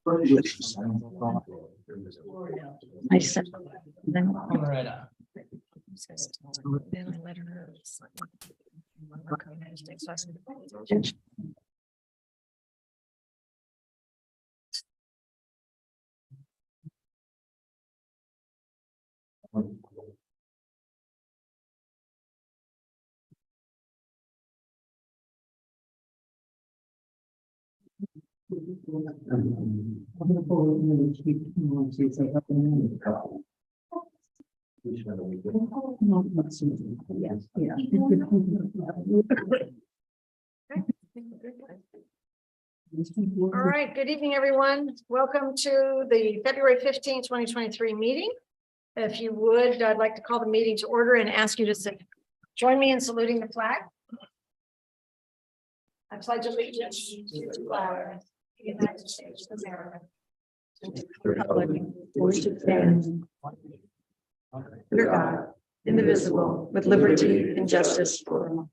I sent them. All right. Then I let her. All right, good evening, everyone. Welcome to the February 15th, 2023 meeting. If you would, I'd like to call the meeting to order and ask you to join me in saluting the flag. I pledge allegiance to the flag of the United States of America, and to the republic for which it stands, under God, indivisible, with liberty and justice for all.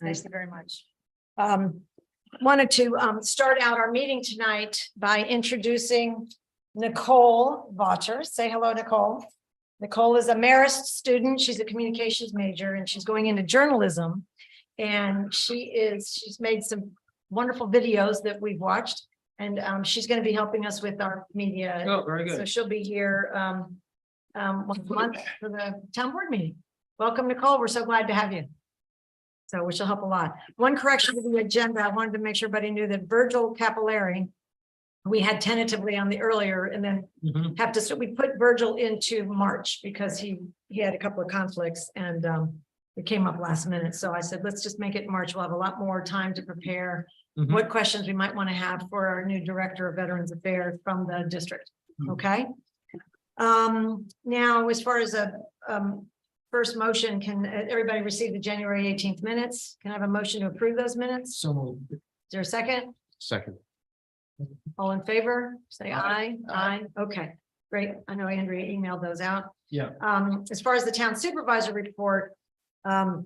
Thank you very much. Wanted to start out our meeting tonight by introducing Nicole Vacher. Say hello, Nicole. Nicole is a Marist student. She's a communications major and she's going into journalism. And she's made some wonderful videos that we've watched. And she's going to be helping us with our media. Oh, very good. So she'll be here once a month for the town board meeting. Welcome, Nicole. We're so glad to have you. So which will help a lot. One correction to the agenda. I wanted to make sure everybody knew that Virgil Capillari, we had tentatively on the earlier, and then we put Virgil into March because he had a couple of conflicts and it came up last minute. So I said, let's just make it March. We'll have a lot more time to prepare what questions we might want to have for our new director of Veterans Affairs from the district. Okay. Now, as far as a first motion, can everybody receive the January 18th minutes? Can I have a motion to approve those minutes? So moved. Is there a second? Second. All in favor? Say aye. Aye. Okay, great. I know Andrea emailed those out. Yeah. As far as the town supervisor report, I'll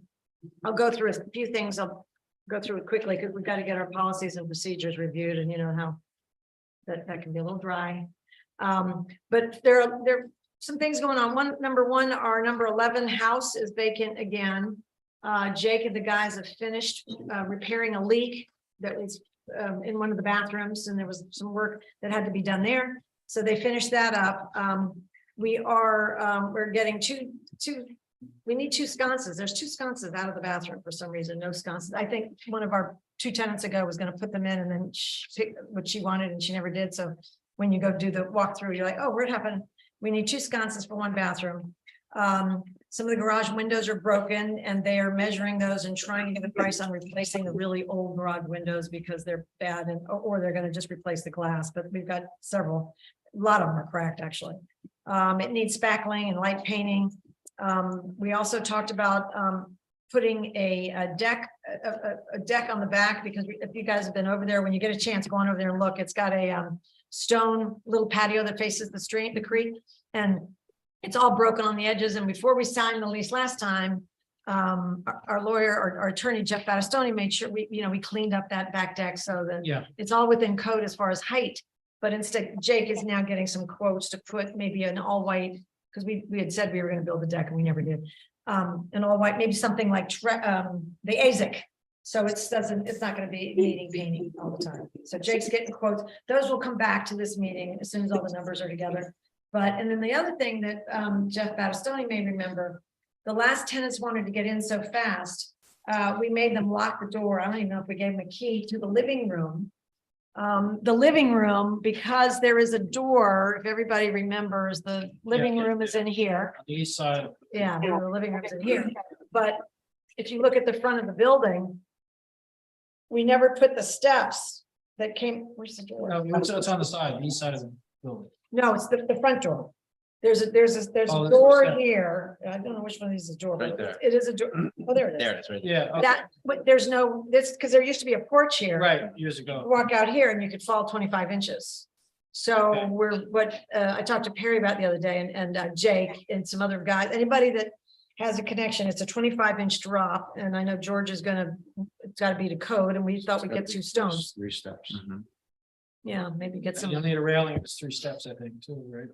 go through a few things. I'll go through it quickly because we've got to get our policies and procedures reviewed, and you know how that can be a little dry. But there are some things going on. Number one, our number 11 house is vacant again. Jake and the guys have finished repairing a leak that was in one of the bathrooms, and there was some work that had to be done there. So they finished that up. We're getting we need two sconces. There's two sconces out of the bathroom for some reason, no sconces. I think one of our 2 tenants ago was going to put them in and then pick what she wanted and she never did. So when you go do the walkthrough, you're like, oh, where'd it happen? We need 2 sconces for 1 bathroom. Some of the garage windows are broken and they are measuring those and trying to get a price on replacing the really old garage windows because they're bad, or they're going to just replace the glass. But we've got several, a lot of them are cracked actually. It needs spackling and light painting. We also talked about putting a deck on the back, because if you guys have been over there, when you get a chance, go on over there and look. It's got a stone little patio that faces the stream, the creek, and it's all broken on the edges. And before we signed the lease last time, our lawyer, our attorney Jeff Battistoni, made sure we cleaned up that back deck so that it's all within code as far as height. But instead, Jake is now getting some quotes to put maybe an all white, because we had said we were going to build the deck and we never did. An all white, maybe something like the ASIC. So it's not going to be needing painting all the time. So Jake's getting quotes. Those will come back to this meeting as soon as all the numbers are together. And then the other thing that Jeff Battistoni may remember, the last tenants wanted to get in so fast, we made them lock the door. I don't even know if we gave them a key to the living room. Because there is a door, if everybody remembers, the living room is in here. On the east side. Yeah, the living room is in here. But if you look at the front of the building, we never put the steps that came. Where's the door? It's on the side, the east side of the building. No, it's the front door. There's a Oh, door step. here. I don't know which one of these is a door. Right but there. It is a door. Oh, there it is. There it is, right there. Yeah. Okay. That, but there's no, this, because there used to be a porch here. Right, years You ago. walk out here and you could fall 25 inches. So Okay. I talked to Perry about the other day and Jake and some other guys, anybody that has a connection, it's a 25-inch drop. And I know George is it's got to be to code, and we thought we'd get 2 stones. 3 steps. Yeah, maybe get some. You'll need a railing, it's 3 steps, I think, too, right?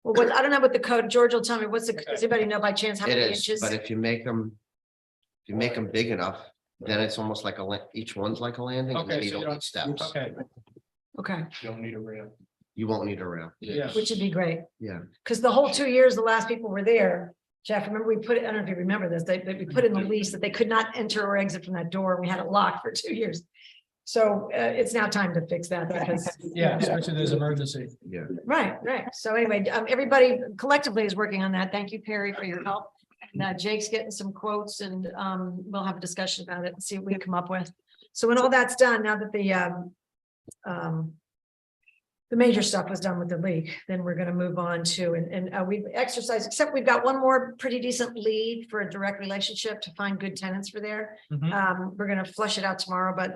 Well, what, I don't know what the code, George will tell me, what's the, Okay. does anybody know by chance how It many is, inches? but if you make them big enough, then it's almost like each one's like a landing. and then Okay, you so you don't need don't, steps. okay, Okay, you don't need a rail. You won't need a rail. Yeah. which would be great, Yeah. because the whole 2 years, the last people were there. Jeff, remember we put it, I don't know if you remember this, we put in the lease that they could not enter or exit from that door. We had it locked for 2 years. So it's now time to fix that because. Yeah, especially there's emergency. Yeah. Right. So anyway, everybody collectively is working on that. Thank you, Perry, for your help. And Jake's getting some quotes and we'll have a discussion about it and see what we can come up with. So when all that's done, now that the major stuff was done with the league, then we're going to move on to, and we've exercised, except we've got one more pretty decent lead for a direct relationship to find good tenants for there. Mhm. We're going to flush it out tomorrow, but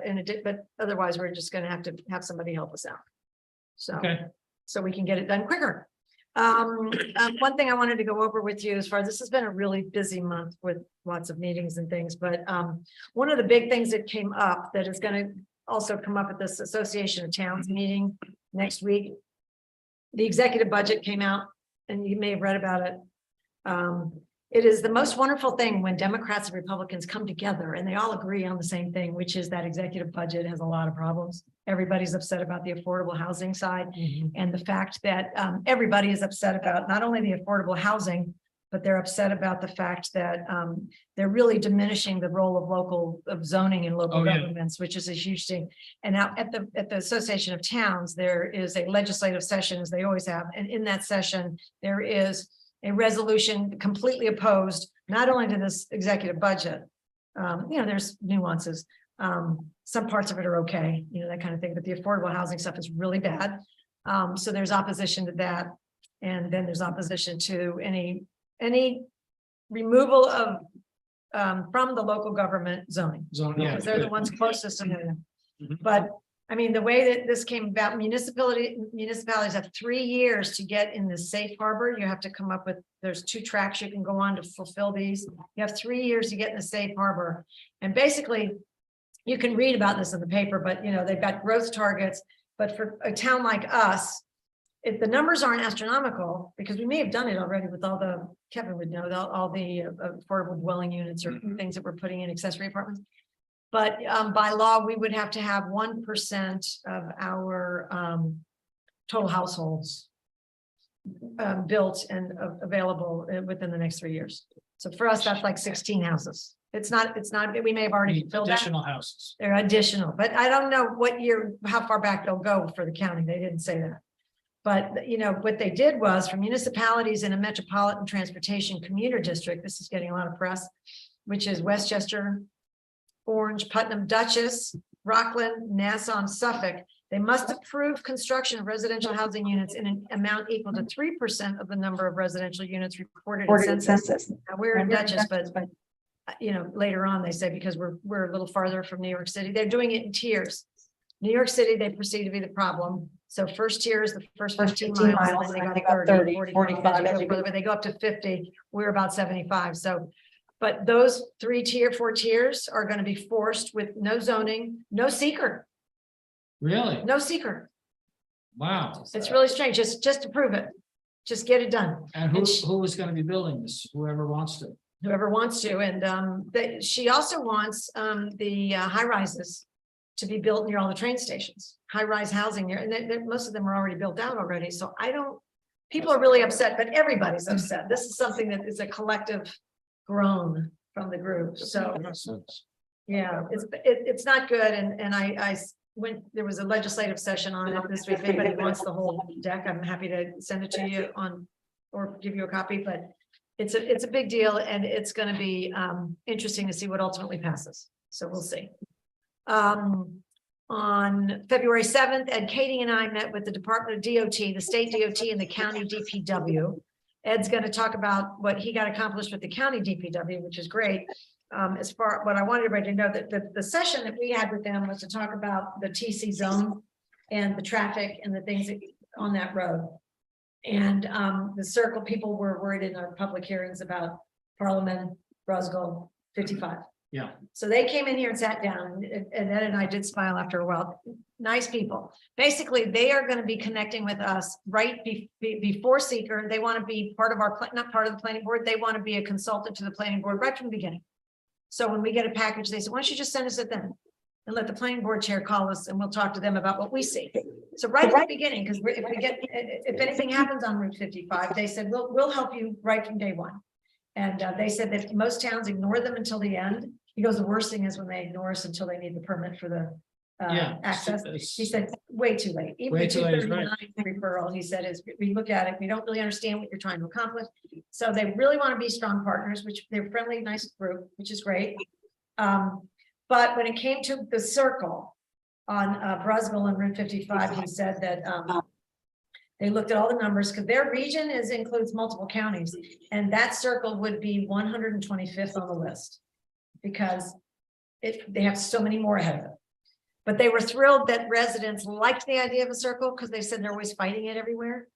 otherwise we're just going to have somebody help us out. So, Okay, so we can get it done quicker. One thing I wanted to go over with you as far as this has been a really busy month with lots of meetings and things, but one of the big things that came up that is going to also come up at this Association of Towns meeting next week. The executive budget came out and you may have read about it. It is the most wonderful thing when Democrats and Republicans come together and they all agree on the same thing, which is that executive budget has a lot of problems. Everybody's upset about the affordable housing side and the fact that everybody is upset about not only the affordable housing, but they're upset about the fact that they're really diminishing the role of zoning in local governments, which is a huge thing. And now at the Association of Towns, there is a legislative session, as they always have, and in that session, there is a resolution completely opposed, not only to this executive budget. There's nuances. Some parts of it are okay, that kind of thing, but the affordable housing stuff is really bad. So there's opposition to that. And then there's opposition to any removal of from the local government zoning, zone, yeah. because they're the ones closest to them. Mhm. But I mean, the way that this came about, municipalities have 3 years to get in the safe harbor. You have to come up with, there's 2 tracks you can go on to fulfill these. You have 3 years to get in the safe harbor. And basically, you can read about this in the paper, but they've got growth targets. But for a town like us, if the numbers aren't astronomical, because we may have done it already with all the, Kevin would know, all the affordable dwelling units or things that we're putting in accessory apartments. But by law, we would have to have 1% of our total households built and available within the next 3 years. So for us, that's like 16 houses. It's not, we may have already filled that. Additional houses. They're additional, but I don't know what year, how far back they'll go for the county. They didn't say that. But what they did was for municipalities in a metropolitan transportation commuter district, this is getting a lot of press, which is Westchester, Orange, Putnam, Dutchess, Rockland, Nassau, and Suffolk. They must approve construction of residential housing units in an amount equal to 3% of the number of residential units reported in census. Now, we're in Dutchess, but later on they say because we're a little farther from New York City, they're doing it in tiers. New York City, they perceive to be the problem. So first tier is the first 15 miles, and then they got 30, 45, but they go up to 50. We're about 75. So, but those 4 tiers are going to be forced with no zoning, no seeker, Really? no seeker. Wow. It's really strange. Just to prove it, just get it done. And who is going to be building this? Whoever wants to. Whoever wants to, and she also wants the high rises to be built near all the train stations, high rise housing there, and most of them are already built out already. So people are really upset, but everybody's upset. This is something that is a collective groan from the group. So yeah, it's not good. And I went, there was a legislative session on it this week. If anybody wants the whole deck, I'm happy to send it to you or give you a copy, but it's a big deal, and it's going to be interesting to see what ultimately passes. So we'll see. On February 7th, Ed Katie and I met with the Department of DOT, the state DOT, and the county DPW. Ed's going to talk about what he got accomplished with the county DPW, which is great. As far what I wanted everybody to know, that the session that we had with them was to talk about the TC zone and the traffic and the things on that road. And the circle people were worried in our public hearings about Parliament, Roswell, 55. Yeah, So they came in here and sat down, and Ed and I did smile after a while. Nice people. Basically, they are going to be connecting with us before seeker. They want to be part of our, not part of the planning board. They want to be a consultant to the planning board right from the beginning. So when we get a package, they say, why don't you just send us it then? And let the planning board chair call us and we'll talk to them about what we see. So right at the beginning, because if anything happens on Route 55, they said, we'll help you right from day one. And they said that most towns ignore them until the end. He goes, the worst thing is when they ignore us until they need the permit for the yeah. access. It's- He said, way too late. Even Way the too late is right. 239 referral, he said, is we look at it, we don't really understand what you're trying to accomplish. So they really want to be strong partners, which they're friendly, nice group, which is great. But when it came to the circle on Brusville and Route 55, he said that they looked at all the numbers because their region includes multiple counties, and that circle would be 125th on the list because they have so many more ahead of it. But they were thrilled that residents liked the idea of a circle because they said they're always fighting it everywhere.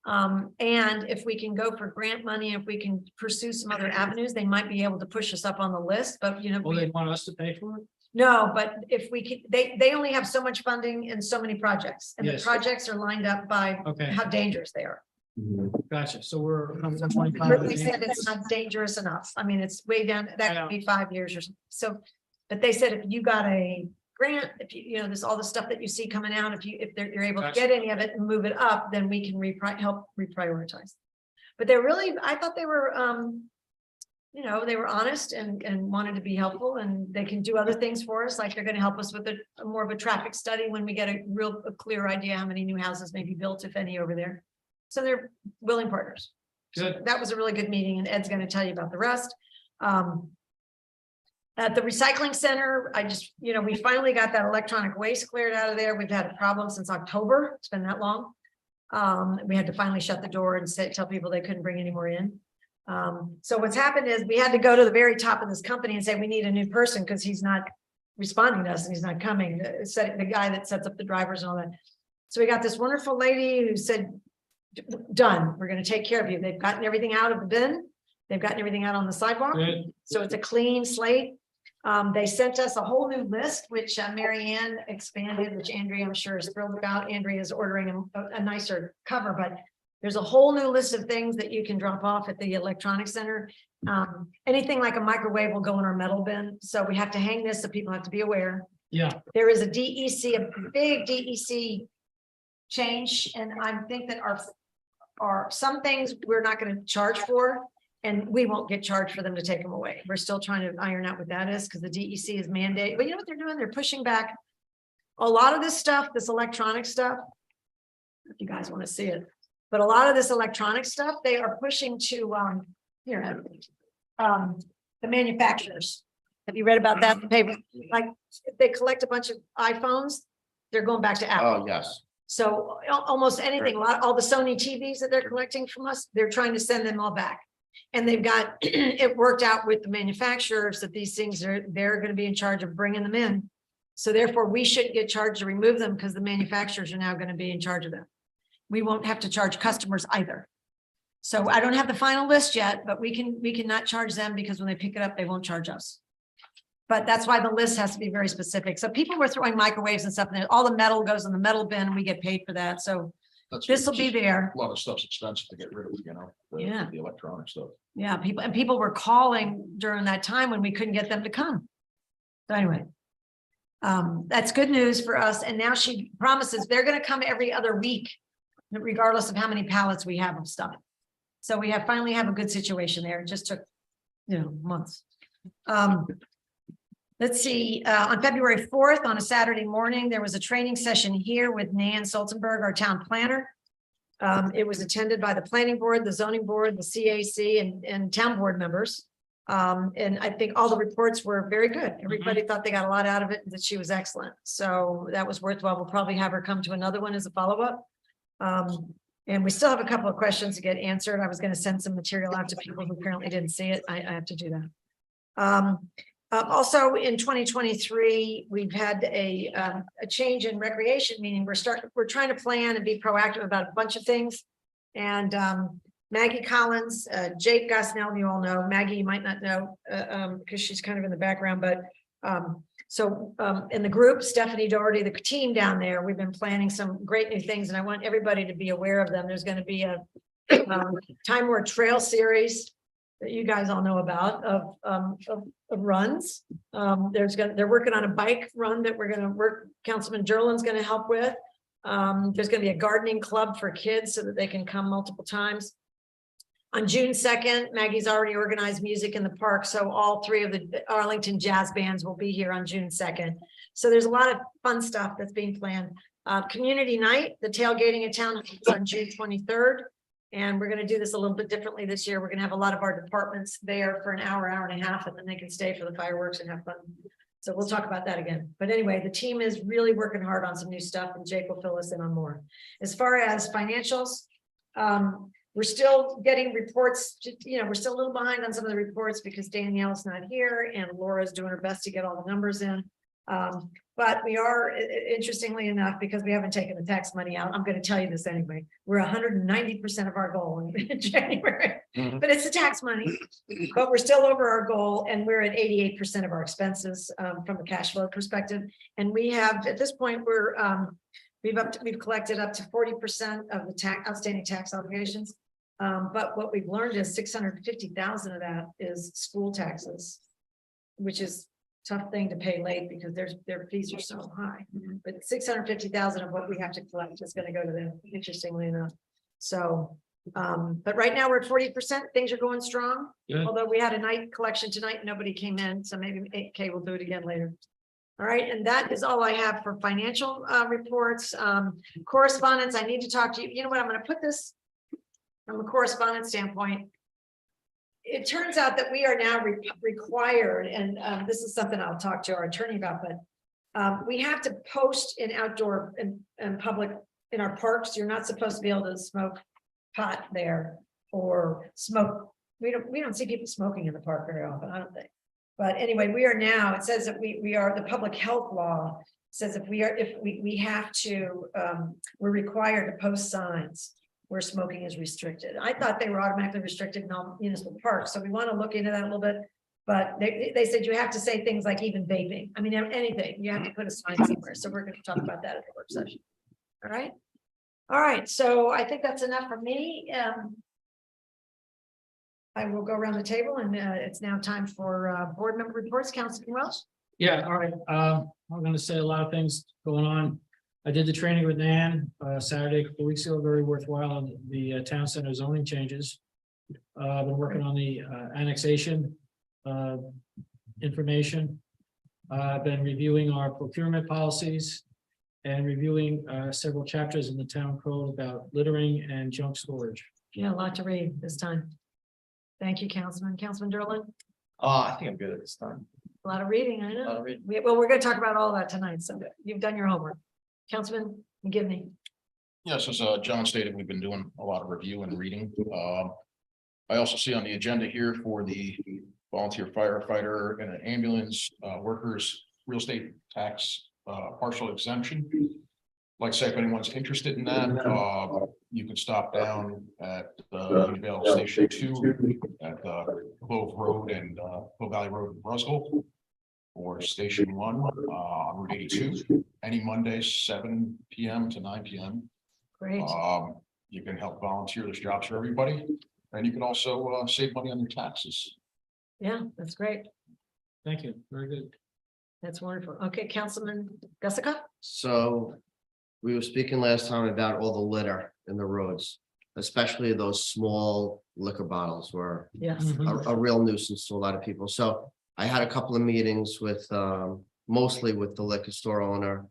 And if we can go for grant money, if we can pursue some other avenues, they might be able to push us up on the list, but you know. Oh, they want us to pay for it? No, but if we could, they only have so much funding and so many projects, and the Yes. projects are lined up by Okay, how dangerous they are. gotcha. So we're But 125. they said it's not dangerous enough. I mean, it's way down, I that know. could be 5 years or so. But they said if you got a grant, if you know, there's all the stuff that you see coming out, if you're able to Gotcha. get any of it and move it up, then we can help reprioritize. But they're really, I thought they were, you know, they were honest and wanted to be helpful, and they can do other things for us. Like they're going to help us with a more of a traffic study when we get a clear idea how many new houses may be built, if any, over there. So they're willing partners. Good. That was a really good meeting, and Ed's going to tell you about the rest. At the recycling center, you know, we finally got that electronic waste cleared out of there. We've had a problem since October. It's been that long. We had to finally shut the door and tell people they couldn't bring any more in. So what's happened is we had to go to the very top of this company and say, we need a new person because he's not responding to us and he's not coming. The guy that sets up the drivers and all that. So we got this wonderful lady who said, done, we're going to take care of you. They've gotten everything out of the bin. They've gotten everything out on the sidewalk. Good. So it's a clean slate. They sent us a whole new list, which Mary Ann expanded, which Andrea, I'm sure, is thrilled about. Andrea is ordering a nicer cover, but there's a whole new list of things that you can drop off at the electronics center. Anything like a microwave will go in our metal bin. So we have to hang this, so people have to be aware. Yeah, There is a DEC, a big DEC change, and I think that our some things we're not going to charge for, and we won't get charged for them to take them away. We're still trying to iron out what that is because the DEC is mandated. But you know what they're doing? They're pushing back a lot of this stuff, this electronic stuff. If you guys want to see it, but a lot of this electronic stuff, they are pushing to the manufacturers. Have you read about that in the paper? Like if they collect a bunch of iPhones, they're going back to Apple. Oh, yes. So almost anything, all the Sony TVs that they're collecting from us, they're trying to send them all back. And they've got it worked out with the manufacturers that these things they're going to be in charge of bringing them in. So therefore we shouldn't get charged to remove them because the manufacturers are now going to be in charge of them. We won't have to charge customers either. So I don't have the final list yet, but we cannot charge them because when they pick it up, they won't charge us. But that's why the list has to be very specific. So people were throwing microwaves and stuff, and all the metal goes in the metal bin, and we get paid for that. So this will be there. A lot of stuff's expensive to get rid of, you know, Yeah. the electronic stuff. Yeah, people were calling during that time when we couldn't get them to come. So anyway, that's good news for us. And now she promises they're going to come every other week, regardless of how many pallets we have of stuff. So we finally have a good situation there. It just took, months. Let's see, on February 4th, on a Saturday morning, there was a training session here with Nan Stoltenberg, our town planner. It was attended by the planning board, the zoning board, the CAC, and town board members. And I think all the reports were very good. Everybody thought they got a lot out of it and that she was excellent. So that was worthwhile. We'll probably have her come to another one as a follow-up. And we still have a couple of questions to get answered. I was going to send some material out to people who apparently didn't see it. I have to do that. Also in 2023, we've had a change in recreation, meaning we're trying to plan and be proactive about a bunch of things. And Maggie Collins, Jake Gosnell, you all know. Maggie, you might not know, because she's kind of in the background, but, in the group, Stephanie Doherty, the team down there, we've been planning some great new things and I want everybody to be aware of them. There's going to be a, Time War Trail series that you guys all know about of runs. They're working on a bike run that we're going to work. Councilman Derlin's going to help with. There's going to be a gardening club for kids so that they can come multiple times. On June 2nd, Maggie's already organized music in the park. So all three of the Arlington jazz bands will be here on June 2nd. So there's a lot of fun stuff that's being planned. Community night, the tailgating at town is on June 23rd. And we're going to do this a little bit differently this year. We're going to have a lot of our departments there for an hour, hour and a half, and then they can stay for the fireworks and have fun. So we'll talk about that again. But anyway, the team is really working hard on some new stuff and Jake will fill us in on more. As far as financials, we're still getting reports, we're still a little behind on some of the reports because Danielle's not here and Laura's doing her best to get all the numbers in. But we are, interestingly enough, because we haven't taken the tax money out, I'm going to tell you this anyway, we're 190% of our goal in January, but it's the tax money, but we're still over our goal and we're at 88% of our expenses from a cash flow perspective. And we have, at this point, we've collected up to 40% of the outstanding tax obligations. But what we've learned is 650,000 of that is school taxes, which is a tough thing to pay late because their fees are so high. But 650,000 of what we have to collect is going to go to them, interestingly enough. So, but right now we're at 40%. Things are going strong. Good. Although we had a night collection tonight, and nobody came in, so maybe 8K will do it again later. All right, and that is all I have for financial reports. Correspondence, I need to talk to you. You know what, I'm going to put this from a correspondence standpoint. It turns out that we are now required, and this is something I'll talk to our attorney about, but we have to post in outdoor and public in our parks. You're not supposed to be able to smoke pot there or smoke. We don't see people smoking in the park very often, I don't think. But anyway, we are now, it says that we are, the public health law says if we have to, we're required to post signs where smoking is restricted. I thought they were automatically restricted in all municipal parks. So we want to look into that a little bit. But they said you have to say things like even vaping. I mean, anything, you have to put a sign somewhere. So we're going to talk about that at the work session. All right. All right. So I think that's enough for me. I will go around the table and it's now time for board member reports. Councilman Welsh. Yeah, all right. I'm going to say a lot of things going on. I did the training with Nan Saturday, a couple weeks ago, very worthwhile on the town center zoning changes. I've been working on the annexation information. I've been reviewing our procurement policies and reviewing several chapters in the town code about littering and junk storage. Yeah, a lot to read this time. Thank you, Councilman. Councilman Derlin. I think I'm good at this time. A lot of reading, I A lot know. of reading. Well, we're going to talk about all that tonight, so you've done your homework. Councilman McGivney. Yes, as John stated, we've been doing a lot of review and reading. I also see on the agenda here for the volunteer firefighter and an ambulance workers real estate tax partial exemption. Like I say, if anyone's interested in that, you can stop down at Unionville Station 2 at Clove Road and Clove Valley Road in Brusville, or Station 1 on Route 82, any Monday, 7 p.m. to 9 p.m. Great. You can help volunteer. There's jobs for everybody, and you can also save money on your taxes. Yeah, that's great. Thank you. Very good. That's wonderful. Okay, Councilman Gussica. So we were speaking last time about all the litter in the roads, especially those small liquor bottles were Yes. a real nuisance to a lot of people. So I had a couple of meetings with mostly with the liquor store owner,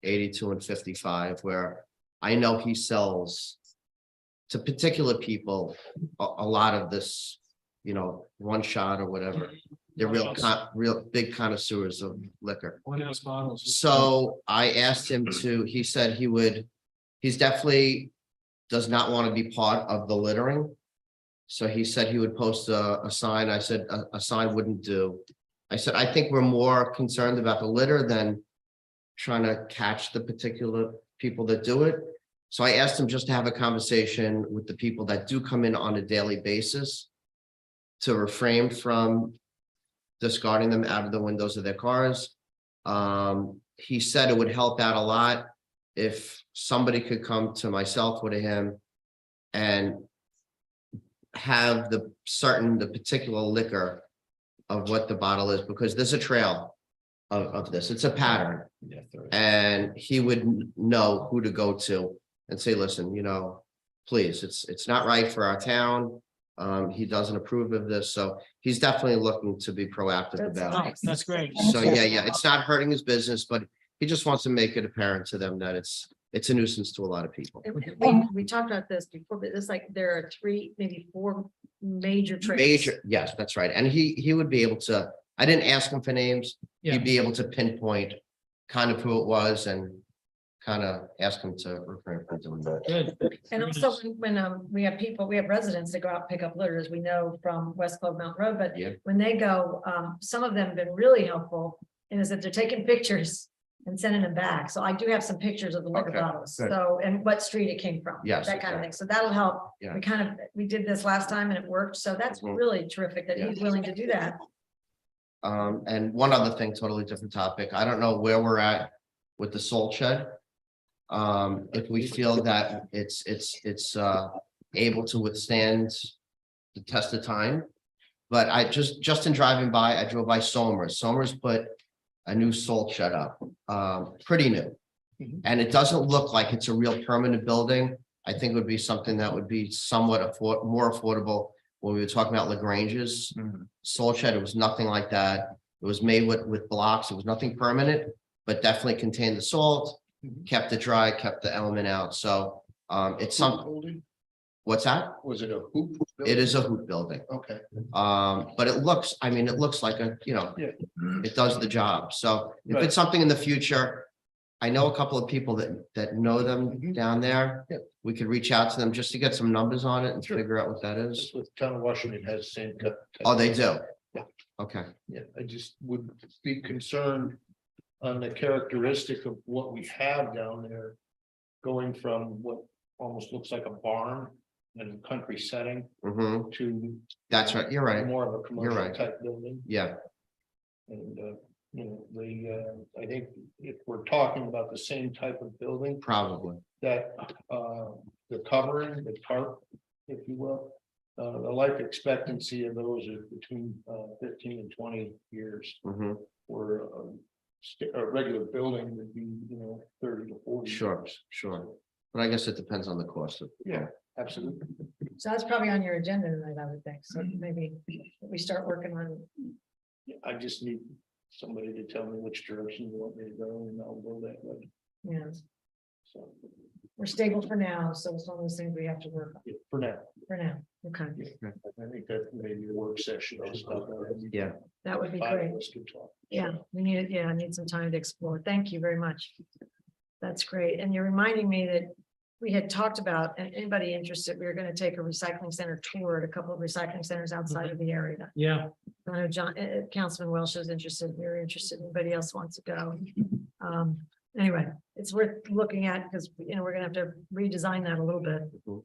82 and 55, where I know he sells to particular people a lot of this, one shot or whatever. They're real big connoisseurs of liquor. 1 ounce bottles. So I asked him he said he's definitely does not want to be part of the littering. So he said he would post a sign. I said a sign wouldn't do. I said, I think we're more concerned about the litter than trying to catch the particular people that do it. So I asked him just to have a conversation with the people that do come in on a daily basis to refrain from discarding them out of the windows of their cars. He said it would help out a lot if somebody could come to myself or to him and have the particular liquor of what the bottle is, because there's a trail of this. It's a pattern. And he would know who to go to and say, listen, please, it's not right for our town. He doesn't approve of this, so he's definitely looking to be proactive That's about it. nice. That's great. So, yeah, it's not hurting his business, but he just wants to make it apparent to them that it's a nuisance to a lot of people. We talked about this before, but it's like there are 3, maybe 4 major trails. Major, yes, that's right. And he would be able to, I didn't ask him for names. Yeah. He'd be able to pinpoint kind of who it was and kind of ask him to refrain from doing that. Good. And also when we have residents that go out and pick up litter, as we know from West Clove Mountain Road, but Yeah. when they go, some of them have been really helpful. And is that they're taking pictures and sending them back. So I do have some pictures of the liquor Okay, bottles. good. So, and what street it came from. Yes, That kind of exactly. thing. So that'll help. Yeah. We did this last time and it worked. So that's Mhm. really terrific that he's willing to do that. And one other thing, totally different topic. I don't know where we're at with the salt shed. If we feel that it's able to withstand the test of time. But I just in driving by, I drove by Somers. Somers put a new salt shed up, pretty new. Mhm. And it doesn't look like it's a real permanent building. I think it would be something that would be somewhat more affordable. When we were talking about LaGrange's salt shed, it was nothing like that. It was made with blocks. It was nothing permanent, but definitely contained the salt, kept it dry, kept the element out. So it's something. What's that? Was it a hoop? It is a hoop building. Okay. But it looks like Yeah. it does the job. So if Right. it's something in the future, I know a couple of people that know them Mhm. down there. Yeah. We could reach out to them just to get some numbers on it and Sure. figure out what that is. That's what town of Washington has the same. Oh, they do? Yeah. Okay, Yeah, I just would be concerned on the characteristic of what we have down there. Going from what almost looks like a barn in a country setting hmm to. that's right, you're right, More of a commercial right. type building. yeah, And, I think if we're talking about the same type of building, probably, that, the covering, the tarp, if you will. The life expectancy of those is between, 15 and 20 years, hmm where, a regular building would be, 30 to 40. sure, years. sure. But I guess it depends on the cost of. Yeah, absolutely. So that's probably on your agenda tonight, I would think. So maybe we start working on, Yeah, I just need somebody to tell me which direction you want me to go, and I'll go that way. So, we're stable for now. So it's one of those things we have to work on yeah, for now, for now. Okay, I think that maybe a work session. I'll stop that. Yeah. that would be Five great. of us can talk. Yeah, I need some time to explore. Thank you very much. That's great. And you're reminding me that we had talked about, and anybody interested, we were going to take a recycling center tour at a couple of recycling centers outside of the area. Yeah, I know Councilman Welsh is interested. We're interested. Anybody else wants to go? Anyway, it's worth looking at because, we're gonna have to redesign that a little bit. Mhm.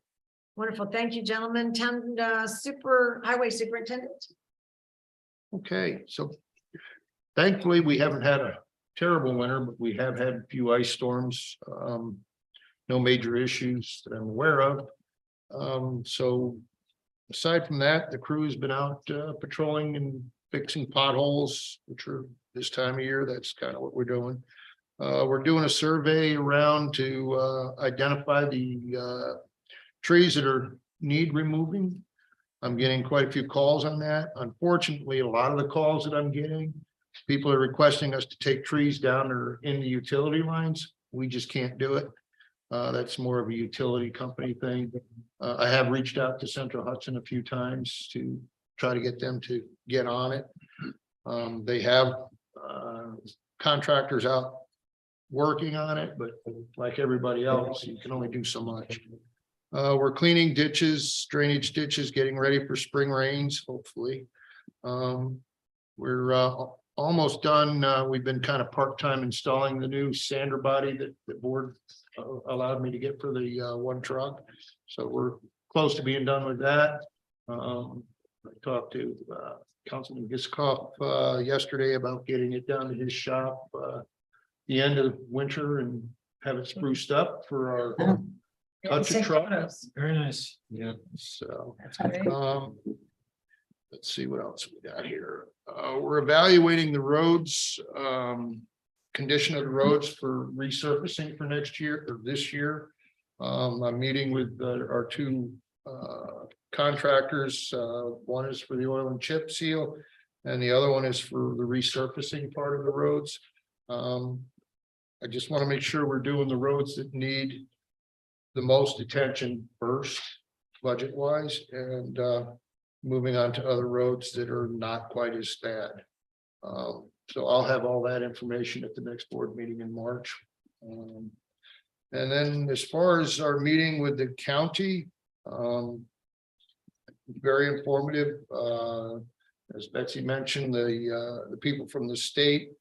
Wonderful. Thank you, gentlemen. Town highway superintendent. Okay, so thankfully, we haven't had a terrible winter, but we have had a few ice storms. No major issues that I'm aware of. So aside from that, the crew has been out patrolling and fixing potholes, which are this time of year. That's kind of what we're doing. We're doing a survey around to identify the trees that need removing. I'm getting quite a few calls on that. Unfortunately, a lot of the calls that I'm getting, people are requesting us to take trees down or in the utility lines. We just can't do it. That's more of a utility company thing. I have reached out to Central Hudson a few times to try to get them to get on it. They have contractors out working on it, but like everybody else, you can only do so much. We're cleaning ditches, drainage ditches, getting ready for spring rains, hopefully. We're almost done. We've been kind of part-time installing the new sander body that the board allowed me to get for the one truck. So we're close to being done with that. I talked to Councilman Giskoff yesterday about getting it down to his shop the end of winter and have it spruced up for our Yeah, country take truck. photos. Very nice. Yeah, so. That's great. Let's see what else we got here. We're evaluating the roads, condition of the roads for resurfacing for next year or this year. I'm meeting with our two contractors. One is for the oil and chip seal, and the other one is for the resurfacing part of the roads. I just want to make sure we're doing the roads that need the most attention first, budget wise, and moving on to other roads that are not quite as bad. So I'll have all that information at the next board meeting in March. And then as far as our meeting with the county, very informative. As Betsy mentioned, the people from the state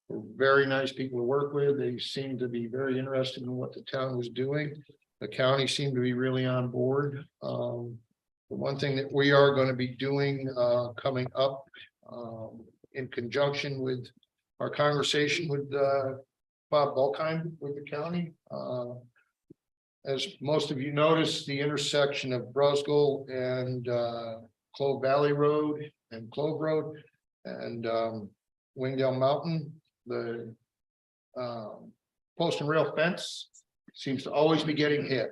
were very nice people to work with. They seemed to be very interested in what the town was doing. The county seemed to be really on board. The one thing that we are going to be doing coming up in conjunction with our conversation with Bob Balkheim with the county. As most of you noticed, the intersection of Brusgal and Clove Valley Road and Clove Road and Wingdale Mountain, the post and rail fence seems to always be getting hit.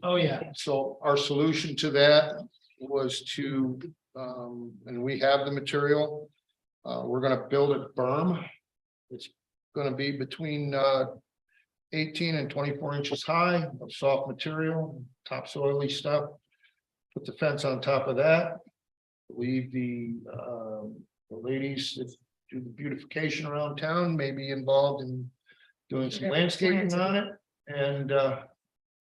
Oh, yeah. So our solution to that was to, and we have the material, we're gonna build a berm. It's gonna be between 18 and 24 inches high of soft material, topsoily stuff. Put the fence on top of that. Leave the ladies that do the beautification around town may be involved in doing some landscaping on it. And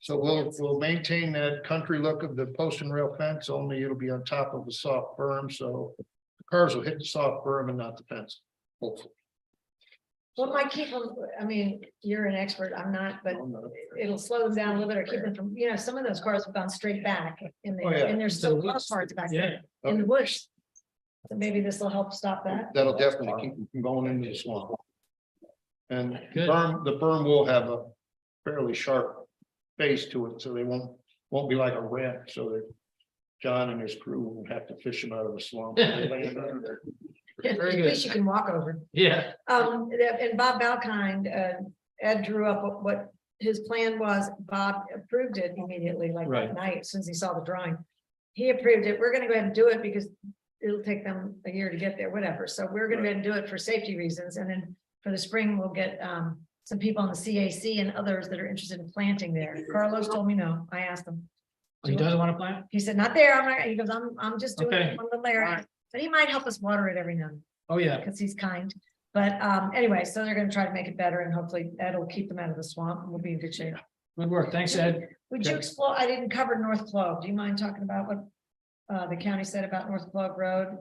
so we'll maintain that country look of the post and rail fence, only it'll be on top of the soft berm, so the cars will hit the soft berm and not the fence, hopefully. What might keep them, I mean, you're an expert, I'm not, but it'll slow them down a little bit or keep them from, some of those cars have gone straight back in Oh, there, yeah. and there's still car parts back there Yeah. in the bush. So maybe this will help stop that. That'll definitely keep them from going into the swamp. And Good. the berm will have a fairly sharp face to it, so they won't be like a ramp, so that John and his crew won't have to fish them out of the swamp. They land under there. Very At good. least you can walk over. Yeah. And Bob Balkind, Ed drew up what his plan was. Bob approved it immediately, like Right. that night, as soon as he saw the drawing. He approved it. We're gonna go ahead and do it because it'll take them a year to get there, whatever. So we're gonna go ahead and do it for safety reasons. And then for the spring, we'll get some people on the CAC and others that are interested in planting there. Carlos told me no. I asked him. He doesn't want to plant? He said, not there. I'm not, he goes, I'm just doing Okay. one little area. But he might help us water it every now and then. Oh, yeah. Because he's kind. But anyway, so they're gonna try to make it better and hopefully that'll keep them out of the swamp and we'll be in good shape. Good work. Thanks, Ed. Would you explore, I didn't cover North Clove. Do you mind talking about what the county said about North Clove Road?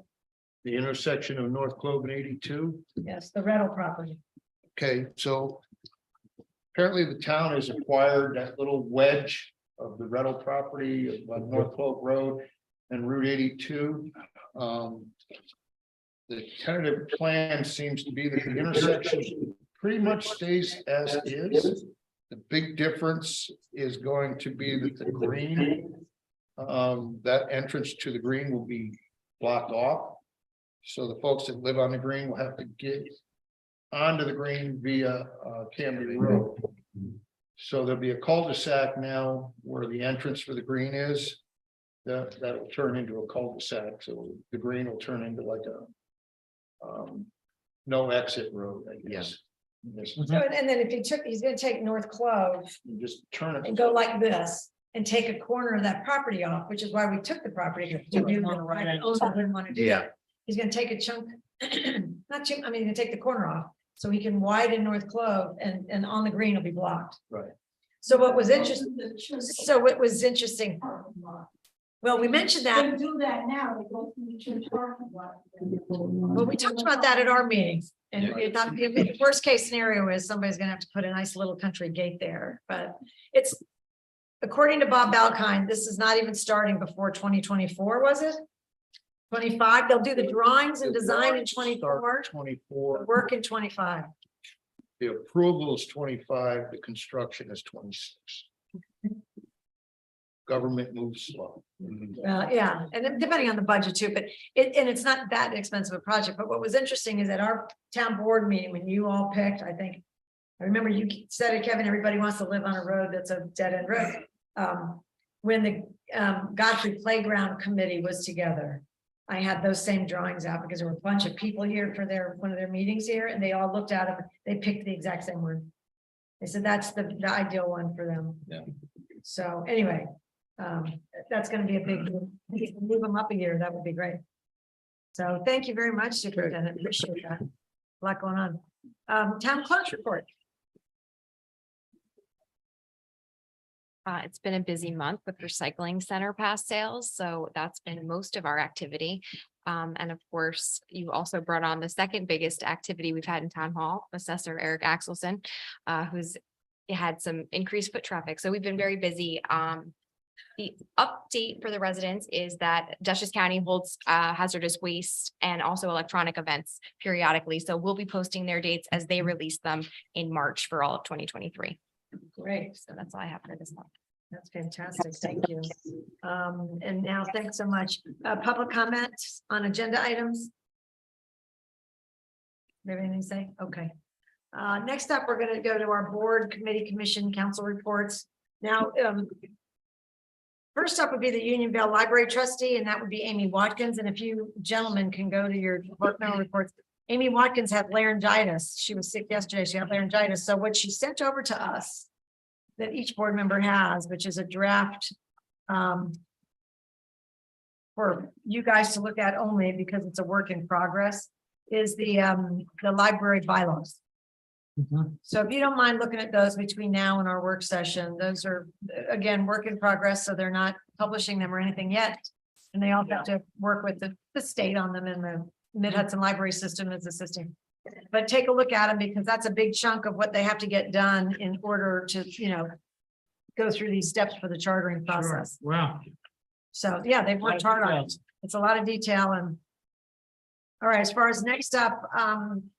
The intersection of North Clove and 82. Yes, the rental property. Okay, so apparently the town has acquired that little wedge of the rental property on North Clove Road and Route 82. The tentative plan seems to be that the intersection pretty much stays as is. The big difference is going to be that the green, that entrance to the green will be blocked off. So the folks that live on the green will have to get onto the green via Camden Road. So there'll be a cul-de-sac now where the entrance for the green is. That will turn into a cul-de-sac, so the green will turn into like a no exit road, I guess. Yes. So, and then if he's gonna take North Clove You just turn it. and go like this and take a corner of that property off, which is why we took the property. Because we knew that the owner wouldn't want to do Yeah. that. He's gonna take a chunk, not chunk, I mean, he's gonna take the corner off, so he can widen North Clove and on the green will be blocked. Right. So what was interesting, Well, we mentioned that. They do that now, they go through the church parking lot. Well, we talked about that at our meeting, and it not, the worst case scenario is somebody's gonna have to put a nice little country gate there, but it's. According to Bob Balkine, this is not even starting before 2024, was it? 25, they'll do the drawings and design in 24, the 24, work in 25. the approval is 25, the construction is 26. Government moves slow. Yeah, and then depending on the budget too, but it's not that expensive a project, but what was interesting is at our town board meeting, when you all picked, I think. I remember you said it, Kevin, everybody wants to live on a road that's a dead end road. When the Godfrey Playground Committee was together. I had those same drawings out because there were a bunch of people here for one of their meetings here, and they all looked at them, they picked the exact same one. They said that's the ideal one for them. Yeah. So anyway, that's gonna be a big, if you can move them up a year, that would be great. So thank you very much, Superintendent, appreciate that. A lot going on. Town clerk's report. It's been a busy month with recycling center pass sales, so that's been most of our activity. And of course, you also brought on the second biggest activity we've had in town hall, Assessor Eric Axelson, who's had some increased foot traffic. So we've been very busy. The update for the residents is that Dutchess County holds hazardous waste and also electronic events periodically. So we'll be posting their dates as they release them in March for all of 2023. Great. So that's all I have for this month. That's fantastic. Thank you. And now, thanks so much. Public comments on agenda items? You have anything to say? Okay. Next up, we're going to go to our board, committee, commission, council reports. Now, first up would be the Unionville Library Trustee, and that would be Amy Watkins. And if you gentlemen can go to your departmental reports, Amy Watkins had laryngitis. She was sick yesterday. She had laryngitis. So what she sent over to us that each board member has, which is a draft for you guys to look at only because it's a work in progress, is the library bylaws. So if you don't mind looking at those between now and our work session, those are, again, work in progress. So they're not publishing them or anything yet. And they all have to work with the state on them, and the Mid-Hudson Library System is assisting. But take a look at them because that's a big chunk of what they have to get done in order to, go through these steps for the chartering process. Wow. So yeah, they've worked hard on it. It's a lot of detail. And all right, as far as next up,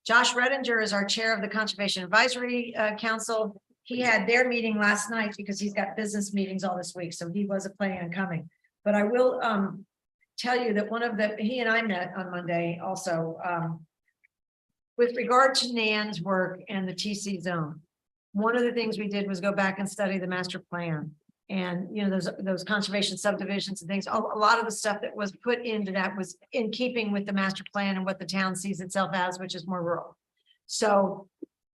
Josh Redinger is our chair of the Conservation Advisory Council. He had their meeting last night because he's got business meetings all this week, so he wasn't planning on coming. But I will tell you that he and I met on Monday also with regard to Nan's work and the TC zone. One of the things we did was go back and study the master plan. And, those conservation subdivisions and things, a lot of the stuff that was put into that was in keeping with the master plan and what the town sees itself as, which is more rural. So,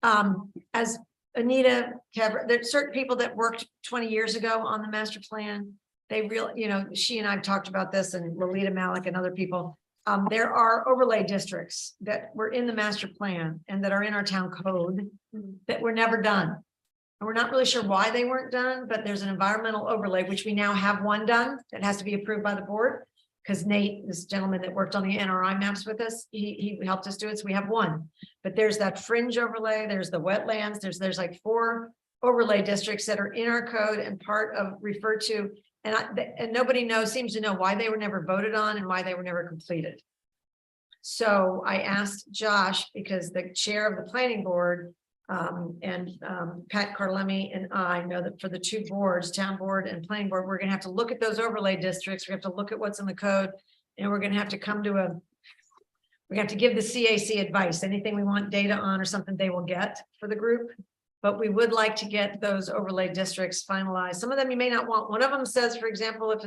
as Anita, there's certain people that worked 20 years ago on the master plan. They really, she and I've talked about this, and Lolita Malik and other people. There are overlay districts that were in the master plan and that are in our town code that were never done. And we're not really sure why they weren't done, but there's an environmental overlay, which we now have one done that has to be approved by the board. Because Nate, this gentleman that worked on the NRI maps with us, he helped us do it. So we have one, but there's that fringe overlay, there's the wetlands, there's like 4 overlay districts that are in our code and part of referred to. And nobody seems to know why they were never voted on and why they were never completed. So I asked Josh, because the chair of the planning board and Pat Carlemi and I know that for the 2 boards, town board and planning board, we're gonna have to look at those overlay districts. We have to look at what's in the code, and we're gonna have to come to we have to give the CAC advice. Anything we want data on or something they will get for the group. But we would like to get those overlay districts finalized. Some of them you may not want. One of them says, for example, if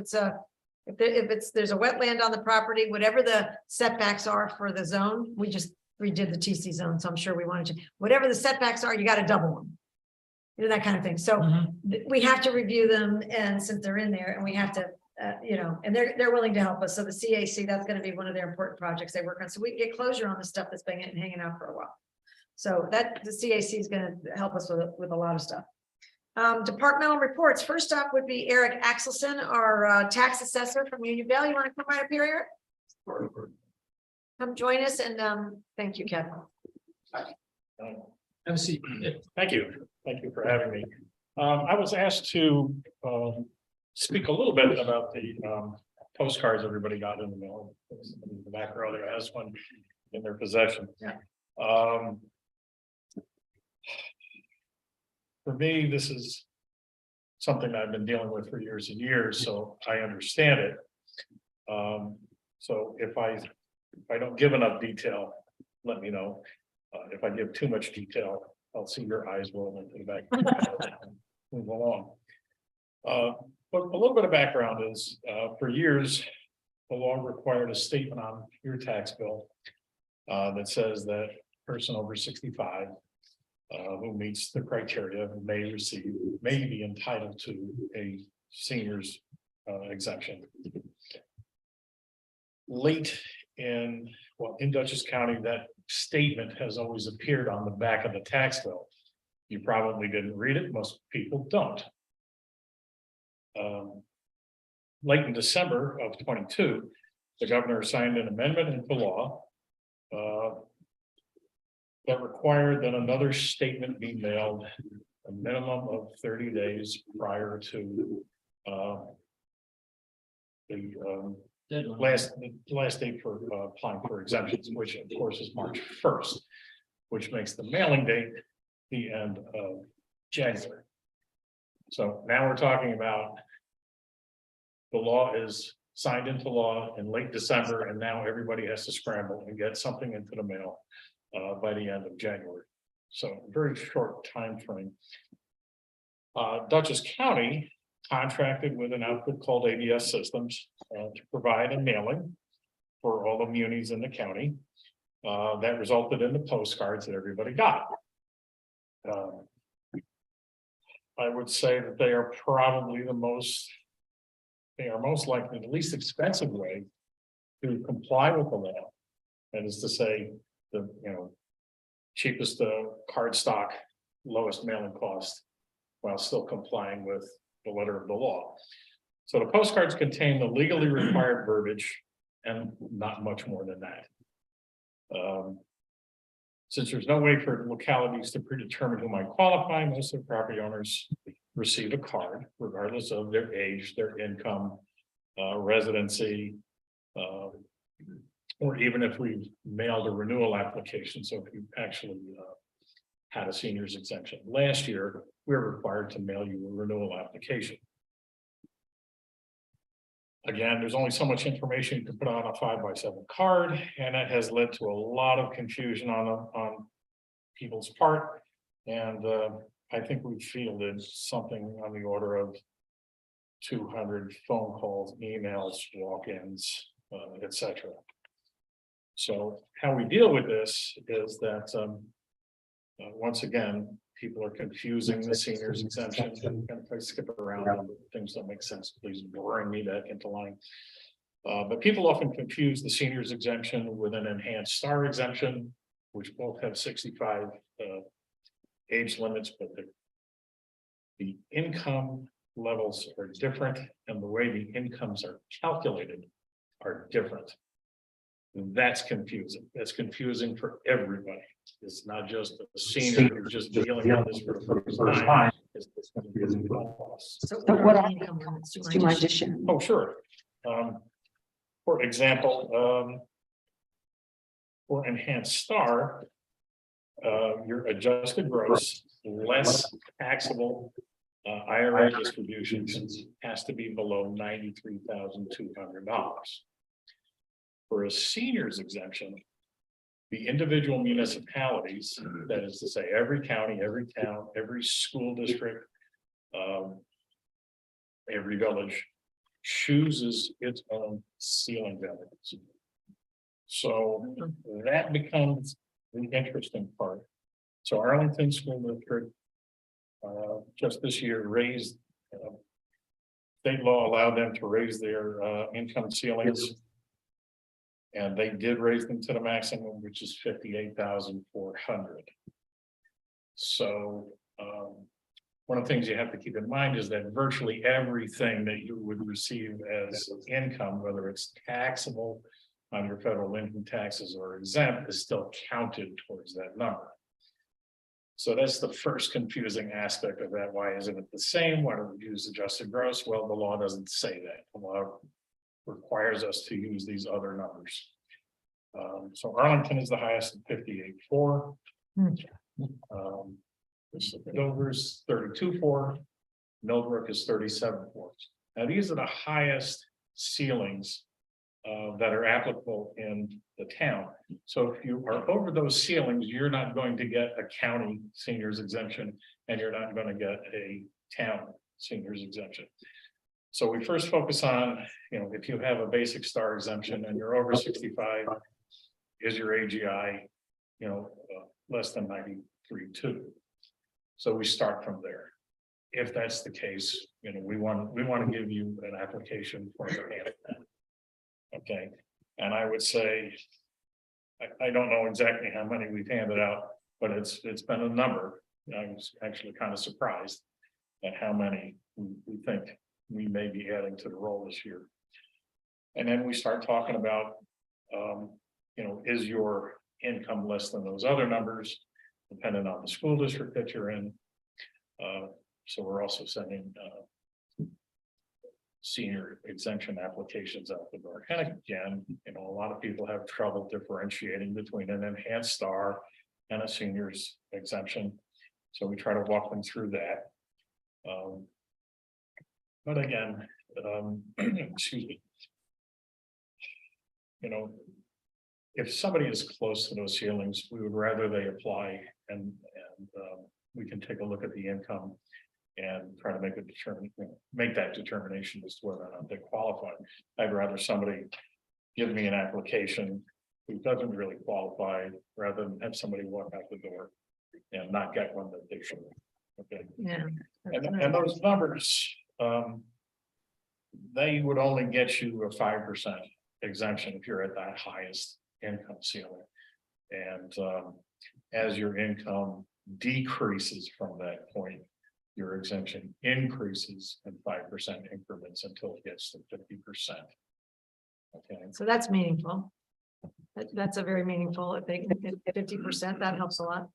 there's a wetland on the property, whatever the setbacks are for the zone, we just redid the TC zone. So I'm sure we wanted to, whatever the setbacks are, you got to double them. That kind of thing. So we have to review them, and since they're in there, and we have to, and they're willing to help us. So the CAC, that's going to be one of their important projects they work on. So we get closure on the stuff that's been hanging out for a while. So that the CAC is going to help us with a lot of stuff. Departmental reports. First up would be Eric Axelson, our tax assessor from Union Valley. You want to come right up here, Eric? Come join us and thank you, Kevin. Have a seat. Thank you. Thank you for having me. I was asked to speak a little bit about the postcards everybody got in the mail. The back row there has one in their possession. Yeah. For me, this is something I've been dealing with for years and years, so I understand it. So if I don't give enough detail, let me know. If I give too much detail, I'll see your eyes roll into the back. Move along. But a little bit of background is, for years, the law required a statement on your tax bill that says that person over 65 who meets the criteria may be entitled to a senior's exemption. Late in Dutchess County, that statement has always appeared on the back of the tax bill. You probably didn't read it. Most people don't. Late in December of 22, the governor signed an amendment into law that required that another statement be mailed a minimum of 30 days prior to the last date for applying for exemptions, which of course is March 1st, which makes the mailing date the end of January. So now we're talking about the law is signed into law in late December, and now everybody has to scramble and get something into the mail by the end of January. So very short time frame. Dutchess County contracted with an outfit called ABS Systems to provide a mailing for all the munis in the county. That resulted in the postcards that everybody got. I would say that they are probably most likely the least expensive way to comply with the law. That is to say, the cheapest card stock, lowest mailing cost, while still complying with the letter of the law. So the postcards contain the legally required verbiage and not much more than that. Since there's no way for localities to predetermine who might qualify, most of the property owners receive a card, regardless of their age, their income, residency, or even if we mailed a renewal application. So if you actually had a senior's exemption last year, we were required to mail you a renewal application. Again, there's only so much information you can put on a 5x7 card, and that has led to a lot of confusion on people's part. And I think we fielded something on the order of 200 phone calls, emails, walk-ins, etc. So how we deal with this is that once again, people are confusing the seniors exemption. And if I skip around and things don't make sense, please bring me back into line. But people often confuse the seniors exemption with an enhanced star exemption, which both have 65 age limits, but the income levels are different, and the way the incomes are calculated are different. That's confusing. That's confusing for everybody. It's not just the senior who's just dealing with this for the first time. It's confusing for all of us. So So what are income limits? Do you mind just sharing? Oh, sure. For example, for enhanced star, your adjusted gross less taxable IRA distributions has to be below $93,200. For a senior's exemption, the individual municipalities, that is to say, every county, every town, every school district, every village chooses its own ceiling values. So that becomes the interesting part. So Arlington School District just this year raised, state law allowed them to raise their income ceilings. And they did raise them to the maximum, which is $58,400. So one of the things you have to keep in mind is that virtually everything that you would receive as income, whether it's taxable on your federal income taxes or exempt, is still counted towards that number. So that's the first confusing aspect of that. Why isn't it the same? Why do we use adjusted gross? Well, the law doesn't say that. The law requires us to use these other numbers. So Arlington is the highest at 58.4. Dover's 32.4. Millbrook is 37.4. Now, these are the highest ceilings that are applicable in the town. So if you are over those ceilings, you're not going to get a county seniors exemption, and you're not going to get a town seniors exemption. So we first focus on, if you have a basic star exemption and you're over 65, is your AGI, less than 93.2. So we start from there. If that's the case, we want to give you an application for your hand. Okay, and I would say, I don't know exactly how many we've handed out, but it's been a number. I was actually kind of surprised at how many we think we may be adding to the roll this year. And then we start talking about, is your income less than those other numbers, depending on the school district that you're in. So we're also sending senior exemption applications out the door. And again, a lot of people have trouble differentiating between an enhanced star and a senior's exemption. So we try to walk them through that. But again, excuse me. If somebody is close to those ceilings, we would rather they apply and we can take a look at the income and try to make that determination as to whether or not they qualify. I'd rather somebody give me an application who doesn't really qualify rather than have somebody walk out the door and not get one that they should. Okay. Yeah. And those numbers, they would only get you a 5% exemption if you're at that highest income ceiling. And as your income decreases from that point, your exemption increases in 5% increments until it gets to 50%. Okay. So that's meaningful. That's a very meaningful, if they get 50%, that helps a lot.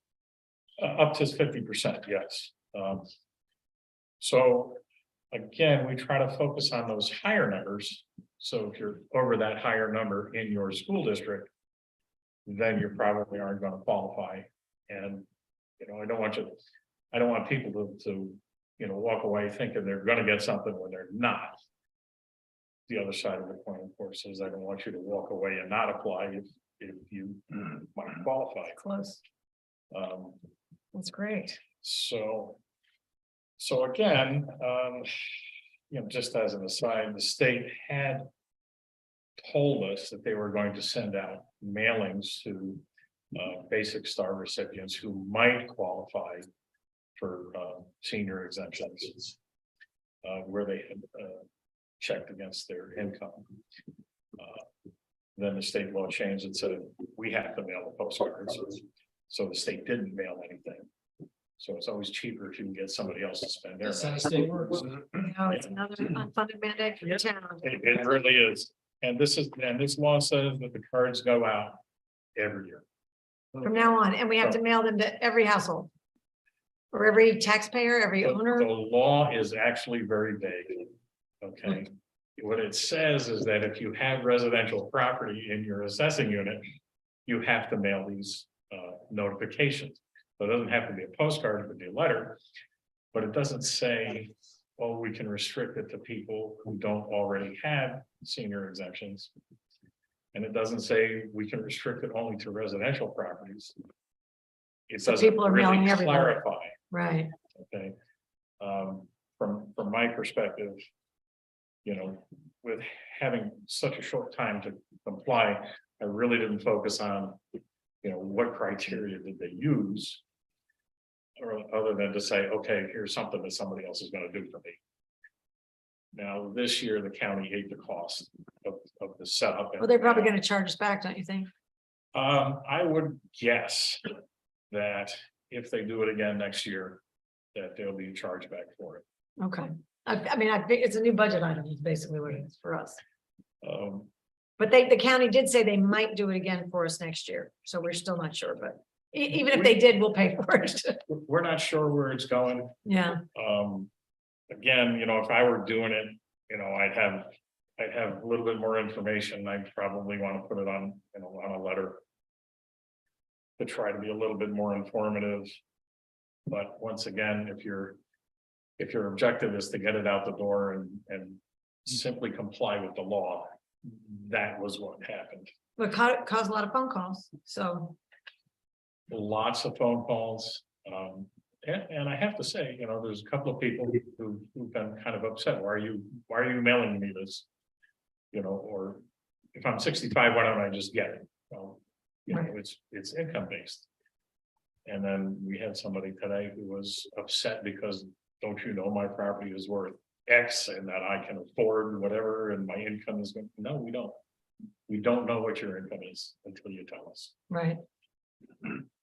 Up to 50%, yes. So again, we try to focus on those higher numbers. So if you're over that higher number in your school district, then you probably aren't going to qualify. And I don't want people to walk away thinking they're going to get something when they're not. The other side of the coin, of course, is I don't want you to walk away and not apply if you might qualify. Close. That's great. So again, just as an aside, the state had told us that they were going to send out mailings to basic star recipients who might qualify for senior exemptions, where they had checked against their income. Then the state law changed and said we have to mail the postcards. So the state didn't mail anything. So it's always cheaper if you can get somebody else to spend their That's how money. the state works. It's another unfunded mandate for the town. It really is. And this law says that the cards go out every year. From now on, and we have to mail them to every household. Or every taxpayer, every The owner. law is actually very vague. Okay. What it says is that if you have residential property in your assessing unit, you have to mail these notifications. So it doesn't have to be a postcard, it could be a letter, but it doesn't say, oh, we can restrict it to people who don't already have senior exemptions. And it doesn't say we can restrict it only to residential properties. It So doesn't people are really mailing everybody. clarify. Right. Okay. From my perspective, with having such a short time to comply, I really didn't focus on, what criteria did they use? Or other than to say, okay, here's something that somebody else is going to do for me. Now, this year, the county ate the cost of the setup. Well, they're probably going to charge us back, don't you think? I would guess that if they do it again next year, that there'll be a chargeback for it. Okay. I mean, I think it's a new budget item, is basically what it is for us. Um, But the county did say they might do it again for us next year, so we're still not sure, but even if they did, we'll pay for it. we're not sure where it's going. Yeah, Again, if I were doing it, I'd have a little bit more information. I'd probably want to put it on, on a letter. To try to be a little bit more informative. But once again, if your objective is to get it out the door and simply comply with the law, that was what happened. but caused a lot of phone calls, so, Lots of phone calls. And I have to say, there's a couple of people who've been kind of upset. Why are you mailing me this? Or if I'm 65, why don't I just get it? Well, Right. it's income based. And then we had somebody today who was upset because don't you know my property is worth X and that I can afford whatever and my income is going, no, we don't. We don't know what your income is until you tell us. right,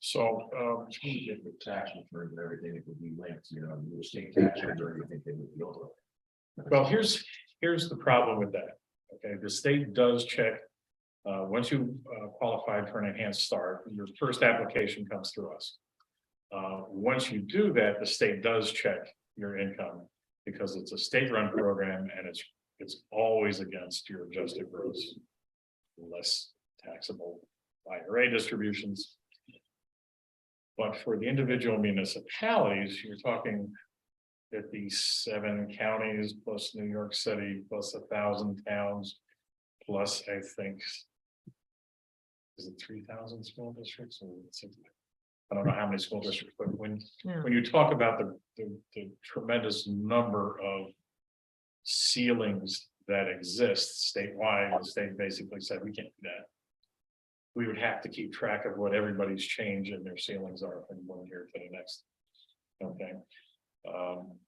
So, Tax return and everything, it would be linked, the state tax return, I think they would be able to. well, here's the problem with that. Okay, the state does check. Once you qualified for an enhanced start, your first application comes through us. Once you do that, the state does check your income because it's a state-run program and it's always against your adjusted gross, less taxable IRA distributions. But for the individual municipalities, you're talking 57 counties plus New York City plus 1,000 towns plus I think. Is it 3,000 school districts or I don't know how many school districts, but when yeah, you talk about the tremendous number of ceilings that exist statewide, the state basically said we can't do that. We would have to keep track of what everybody's change in their ceilings are from one year to the next. Okay.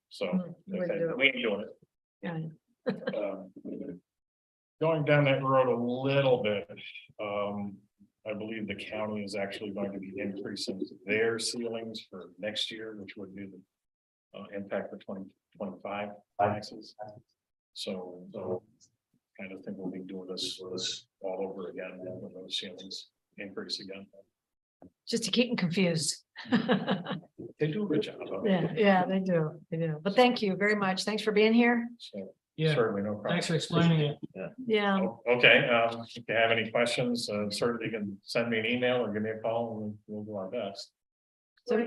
So we okay, do it. we ain't doing it. yeah, Going down that road a little bit, I believe the county is actually going to be increasing their ceilings for next year, which would be the impact for 2025 taxes. So kind of think we'll be doing this all over again when those ceilings increase again. just to keep them confused. They do a good job of it. Yeah, they do, but thank you very much, thanks for being here, So Yeah, certainly no problem. thanks for explaining it. yeah, Okay, if you have any questions, certainly you can send me an email or give me a call and we'll do our best. so,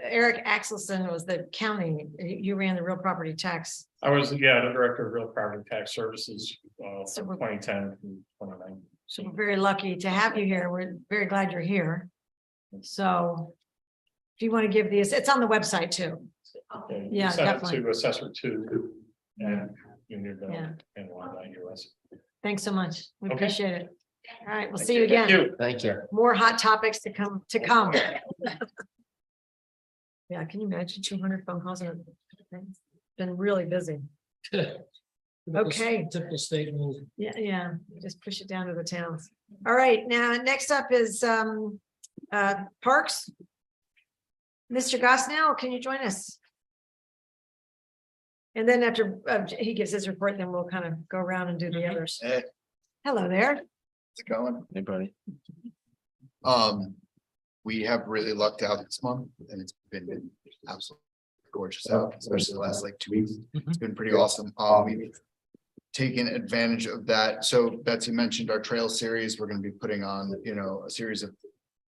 Eric Axelson was the county, you ran the real property tax. I was, the director of real property tax services, So from we're- 2010 to 2009. So we're very lucky to have you here. We're very glad you're here. So if you want to give these, it's on the website too. Okay, Yeah, send it definitely. to assessor 2 and Union Yeah. and US. Thanks so much. We Okay. appreciate it. All right, we'll see you again. Thank you. More hot topics to come. Yeah, can you imagine 200 phone calls? Been really busy. Okay. Typical state move. Yeah, just push it down to the towns. All right, now, next up is Parks. Mr. Gosnell, can you join us? And then after he gives his report, then we'll kind of go around and do the others. Hey. Hello there. How's it going? Hey, buddy. We have really lucked out this month and it's been absolutely gorgeous out, especially the last like 2 weeks. It's been pretty awesome. We've taken advantage of that. So Betsy mentioned our trail series. We're going to be putting on, a series of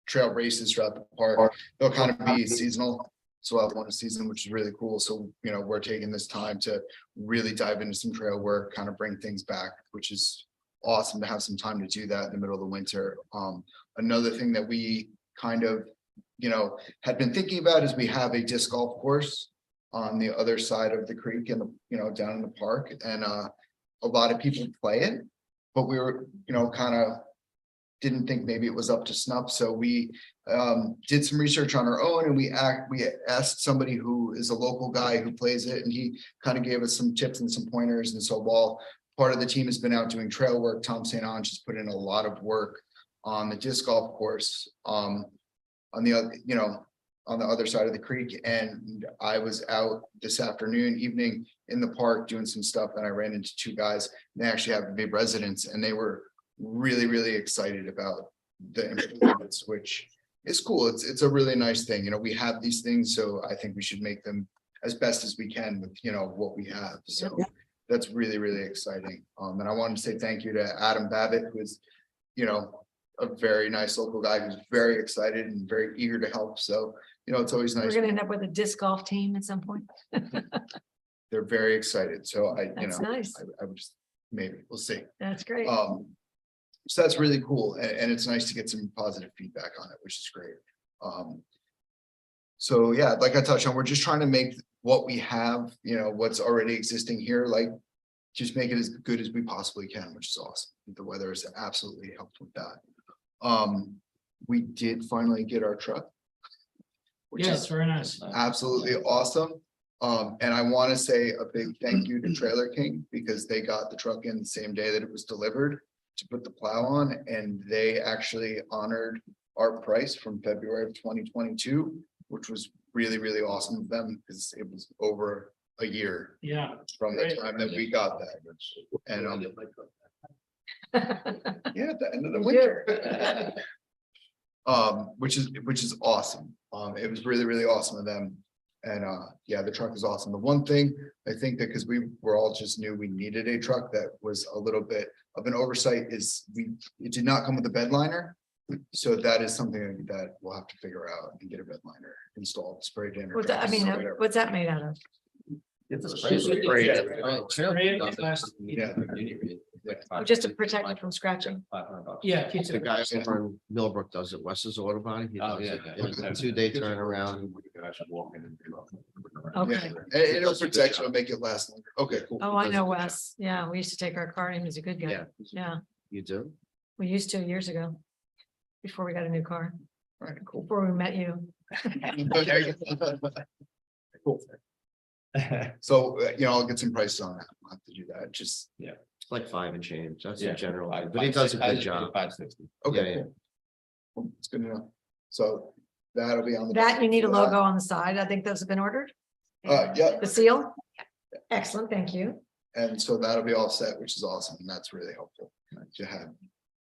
trail races throughout the park. They'll kind of be seasonal. So we'll have one a season, which is really cool. So, we're taking this time to really dive into some trail work, kind of bring things back, which is awesome to have some time to do that in the middle of the winter. Another thing that we kind of, had been thinking about is we have a disc golf course on the other side of the creek and, down in the park, and a lot of people play it, but we were, kind of didn't think maybe it was up to snuff. So we did some research on our own, and we asked somebody who is a local guy who plays it, and he kind of gave us some tips and some pointers. And so while part of the team has been out doing trail work, Tom St. Ange has put in a lot of work on the disc golf course. On the other, on the other side of the creek, and I was out this evening in the park doing some stuff, and I ran into two guys. And they actually have to be residents, and they were really excited about the improvements, which is cool. It's a really nice thing. You know, we have these things, so I think we should make them as best as we can with, you know, what we have. So that's really exciting. And I wanted to say thank you to Adam Babbitt, who is, you know, a very nice local guy who's very excited and very eager to help. So, you know, it's always We're nice. gonna end up with a disc golf team at some point. They're very excited. So That's nice. I would just, maybe, we'll see. That's great. So that's really cool. And it's nice to get some positive feedback on it, which is great. So yeah, like I touched on, we're just trying to make what we have, you know, what's already existing here, like just make it as good as we possibly can, which is awesome. The weather has absolutely helped with that. We did finally get our truck, which Yeah, is it's very nice. absolutely awesome. And I want to say a big thank you to Trailer King, because they got the truck in the same day that it was delivered to put the plow on, and they actually honored our price from February of 2022, which was really awesome of them, because it was over a year Yeah. from the time that we got that. And yeah, at the end of the winter. Which is awesome. It was really awesome of them. And yeah, the truck is awesome. The one thing I think that, because we were all just knew we needed a truck that was a little bit of an oversight, is it did not come with a bed liner. So that is something that we'll have to figure out and get a bed liner installed, sprayed in. What's that, I mean, what's that made out of? It's a spray. Yeah. Oh, just to protect it from scratching? Yeah. keeps The it- guy over in Millbrook does it, Wes's Auto Body. He Oh, does yeah. it. It's a 2-day turnaround. Okay. And it'll protect, it'll make it last longer. Okay, cool. Oh, I know Wes. Yeah, we used to take our car. He was a good guy. Yeah. Yeah, You do? we used to years ago. Before we got a new car, All right, cool. before we met you. Cool. So, you know, I'll get some prices on that. I'll have to do that. Just, It's like 5 and change. That's Yeah. in general, but he does a good job. 560. okay, Yeah, cool. Cool, it's good to know. So that'll be on the. That, you need a logo on the side. I think those have been ordered. Yeah, The seal? Excellent, thank you. and so that'll be all set, which is awesome. And that's really helpful to have.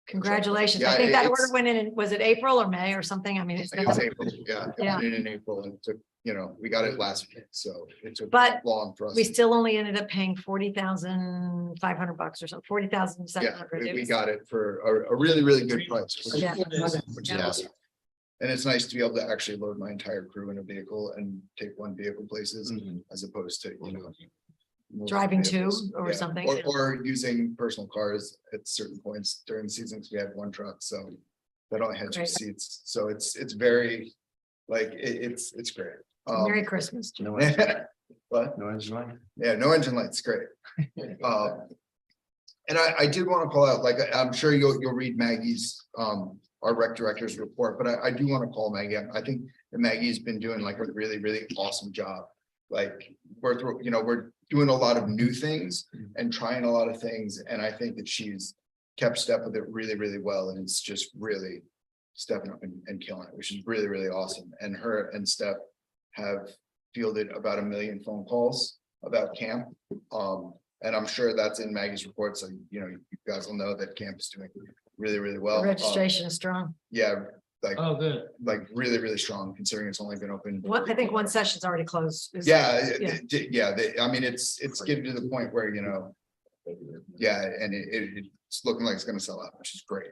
Congratulations. I Yeah, think that it's- order went in, was it April or May or something? I mean, it's It was been, April, yeah. it Yeah. went in April, and it took, you know, we got it last week, so it took But long for us. we still only ended up paying $40,500 or something, 40,700. Yeah, we got it for a really good price. Which is- Yeah. which is Yeah. awesome. And it's nice to be able to actually load my entire crew in a vehicle and take one vehicle places, as opposed to, you know. multiple Driving two vehicles. or Yeah, something. Or using personal cars at certain points during the season, because we had one truck, so that only had 2 Great. seats. So it's very, like, it's great. Merry Christmas. No engine, But, no engine light. yeah, no engine lights, great. And I did want to call out, like, I'm sure you'll read Maggie's, our rec director's report, but I do want to call Maggie. I think that Maggie's been doing like a really awesome job. Like, we're doing a lot of new things and trying a lot of things, and I think that she's kept step with it really well, and it's just really stepping up and killing it, which is really awesome. And her and Steph have fielded about 1 million phone calls about camp. And I'm sure that's in Maggie's report, so you know, you guys will know that camp is doing really well. The registration is strong. Yeah, like Oh, good. really strong, considering it's only been open. I think one session's already closed. Yeah, Yeah. I mean, it's getting to the point where, you know, yeah, and it's looking like it's gonna sell out, which is great.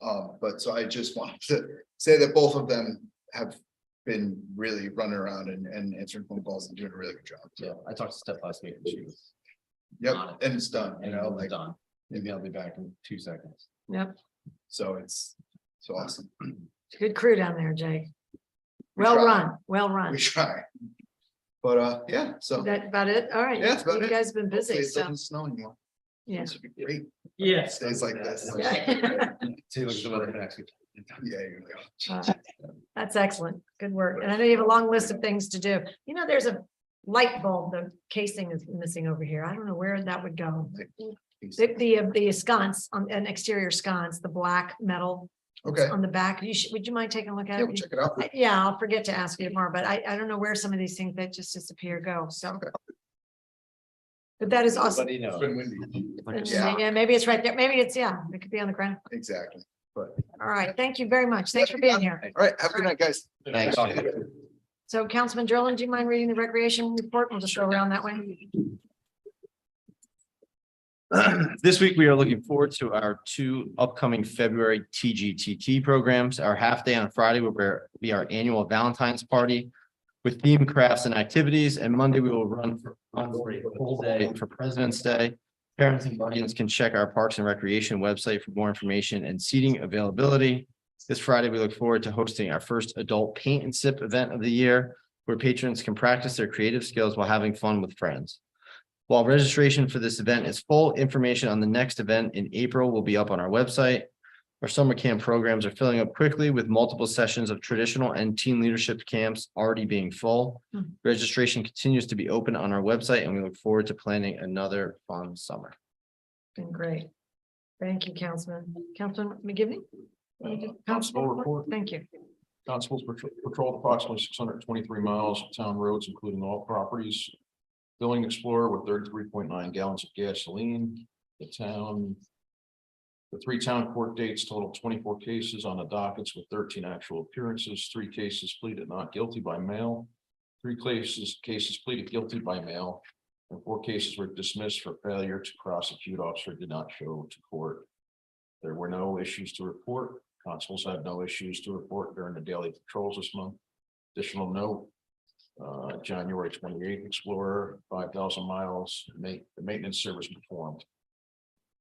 But so I just wanted to say that both of them have been really running around and answering phone calls and doing a really good job. Yeah, I talked to Steph last week and she was. Yep, and it's done, you know, And like, done. Maybe I'll be back in 2 seconds. Yep, so it's awesome. good crew down there, Jake. We Well try. run, well run. We try. But yeah, so. Is that about it? All right. Yeah, that's about You it. guys have been Hopefully busy, it so, doesn't snow anymore. yeah. This would be great. Yeah. Stays like this. Yeah. See, look at the weather for next week. Yeah, you're like, That's excellent. Good work. And I know you have a long list of things to do. You know, there's a light bulb, the casing is missing over here. I don't know where that would go. The sconce on an exterior sconce, the black metal Okay, On the back, would you mind taking a look at yeah, we'll it? check it out. Yeah, I'll forget to ask you tomorrow, but I don't know where some of these things that just disappear go, so. But that is awesome. It's been windy. And Yeah. Yeah, maybe it's right there. Maybe it's, yeah, it could be on the ground. Exactly. But, All right, thank you very much. Thanks for being here. all right, have a good night, guys. Thanks. So Councilman Drillen, do you mind reading the recreation report? We'll just go around that way. This week, we are looking forward to our 2 upcoming February TGTT programs. Our half day on Friday will be our annual Valentine's party with themed crafts and activities. And Monday, we will run for a full day for President's Day. Parents and guardians can check our Parks and Recreation website for more information and seating availability. This Friday, we look forward to hosting our first adult paint and sip event of the year, where patrons can practice their creative skills while having fun with friends. While registration for this event is full, information on the next event in April will be up on our website. Our summer camp programs are filling up quickly with multiple sessions of traditional and team leadership camps already being full. Registration continues to be open on our website, and we look forward to planning another fun summer. Been great. Thank you, Councilman. Councilman McGivney? Constable report. Thank you. Constables patrolled approximately 623 miles of town roads, including all properties. Building Explorer with 33.9 gallons of gasoline. The 3 town court dates total 24 cases on the dockets with 13 actual appearances, 3 cases pleaded not guilty by mail. 3 cases pleaded guilty by mail, and 4 cases were dismissed for failure to prosecute. Officer did not show to court. There were no issues to report. Constables had no issues to report during the daily patrols this month. Additional note. January 28th, Explorer, 5,000 miles, the maintenance service performed.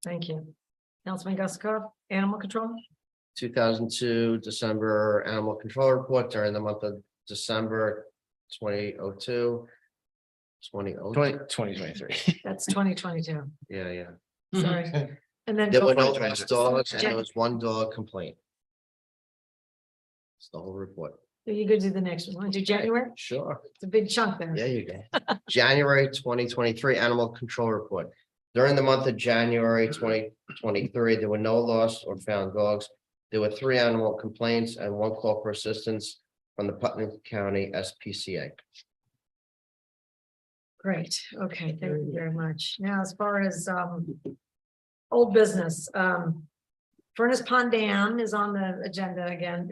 Thank you. Councilman Guscott, Animal Control? 2002 December animal control report during the month of December 2002. 2023. That's 2022. Yeah. Sorry. And then. There go were for no it. lost dogs, and there was 1 dog complaint. It's the whole report. You could do the next one. Want to do January? Sure. It's a big chunk there. Yeah, you go. January 2023 animal control report. During the month of January 2023, there were no lost or found dogs. There were 3 animal complaints and 1 call for assistance from the Putnam County SPCA. Great. Okay, thank you very much. Now, as far as old business, Furnace Pond Dam is on the agenda again.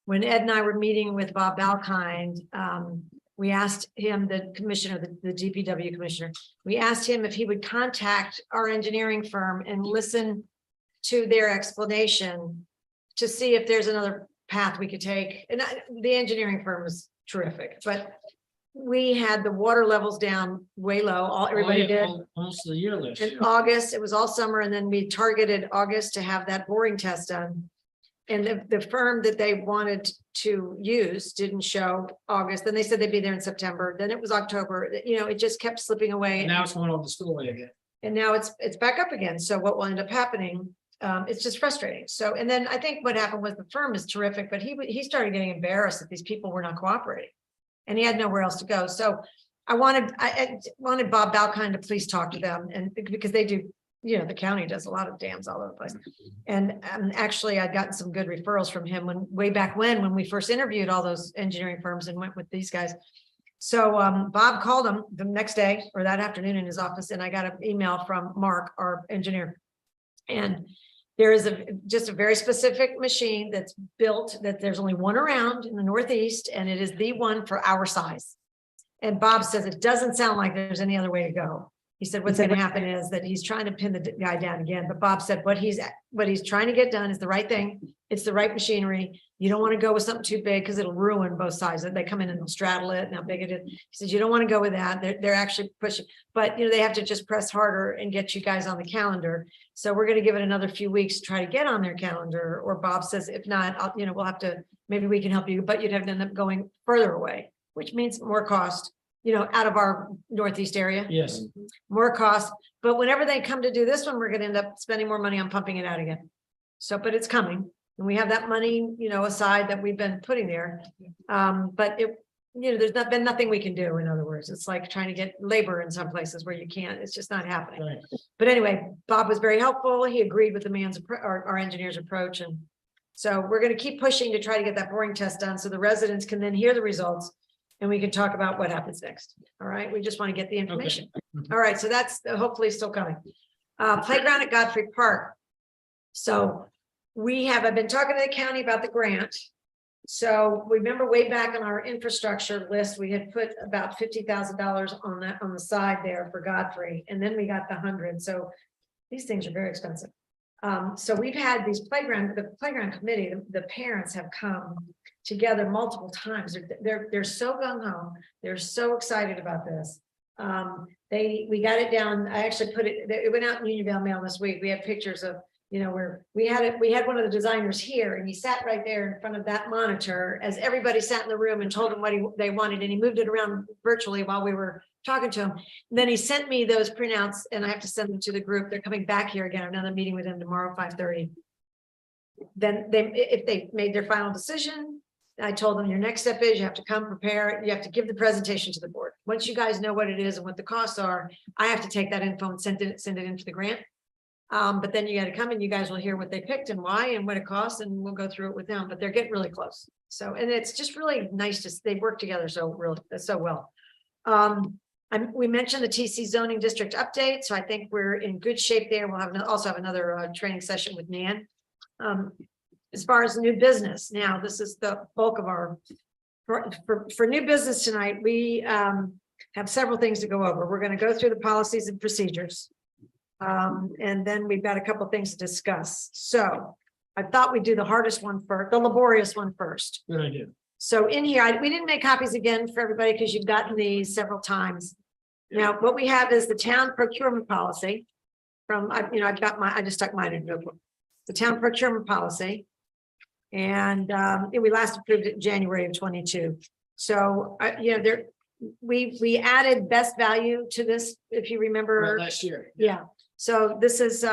When Ed and I were meeting with Bob Balkind, we asked him, the commissioner, the DPW commissioner, we asked him if he would contact our engineering firm and listen to their explanation to see if there's another path we could take. And the engineering firm was terrific, but we had the water levels down way low. Everybody did. Almost the year list. In August, it was all summer, and then we targeted August to have that boring test done. And the firm that they wanted to use didn't show August. Then they said they'd be there in September. Then it was October. You know, it just kept slipping away. Now it's going over the schoolway again. And now it's back up again. So what will end up happening? It's just frustrating. So, and then I think what happened was the firm is terrific, but he started getting embarrassed that these people were not cooperating, and he had nowhere else to go. So I wanted Bob Balkind to please talk to them, and because they do, you know, the county does a lot of dams all over the place. And actually, I'd gotten some good referrals from him way back when we first interviewed all those engineering firms and went with these guys. So Bob called him the next day or that afternoon in his office, and I got an email from Mark, our engineer. And there is just a very specific machine that's built, that there's only one around in the Northeast, and it is the one for our size. And Bob says it doesn't sound like there's any other way to go. He said what's going to happen is that he's trying to pin the guy down again. But Bob said what he's trying to get done is the right thing. It's the right machinery. You don't want to go with something too big because it'll ruin both sides. They come in and they'll straddle it and how big it is. He says you don't want to go with that. They're actually pushing, but you know, they have to just press harder and get you guys on the calendar. So we're going to give it another few weeks to try to get on their calendar. Or Bob says if not, we'll have to, maybe we can help you, but you'd have to end up going further away, which means more cost. Out of our Northeast area. Yes. More cost, but whenever they come to do this one, we're gonna end up spending more money on pumping it out again. So, but it's coming, and we have that money, aside that we've been putting there. But there's been nothing we can do, in other words. It's like trying to get labor in some places where you can't, it's just not happening. Right. But anyway, Bob was very helpful. He agreed with the our engineer's approach, and So we're gonna keep pushing to try to get that boring test done so the residents can then hear the results. And we can talk about what happens next. All right, we just want to get the information. All right, so that's hopefully still coming. Playground at Godfrey Park. So I've been talking to the county about the grant. So remember way back on our infrastructure list, we had put about $50,000 on that, on the side there for Godfrey, and then we got the 100. So these things are very expensive. So we've had the playground committee, the parents have come together multiple times. They're so gung ho. They're so excited about this. We got it down. I actually put it went out in Unionville Mail this week. We had pictures of, where we had one of the designers here, and he sat right there in front of that monitor as everybody sat in the room and told him what they wanted, and he moved it around virtually while we were talking to him. And then he sent me those printouts, and I have to send them to the group. They're coming back here again, another meeting with them tomorrow, 5:30. Then if they made their final decision, I told them your next step is you have to come prepare, you have to give the presentation to the board. Once you guys know what it is and what the costs are, I have to take that info and send it into the grant. But then you got to come and you guys will hear what they picked and why and what it costs, and we'll go through it with them, but they're getting really close. So, and it's just really nice they work together so well. We mentioned the TC zoning district update, so I think we're in good shape there. We'll also have another training session with Nan. As far as new business, now this is the bulk of our, for new business tonight, we have several things to go over. We're going to go through the policies and procedures. And then we've got a couple of things to discuss. So I thought we'd do the hardest one first, the laborious one first. Good idea. So in here, we didn't make copies again for everybody because you've gotten these several times. Now, what we have is the town procurement policy from, I just stuck mine in a notebook. The town procurement policy. And we last approved it in January of 22. So, we added best value to this, if you remember. Last year. Yeah. So this is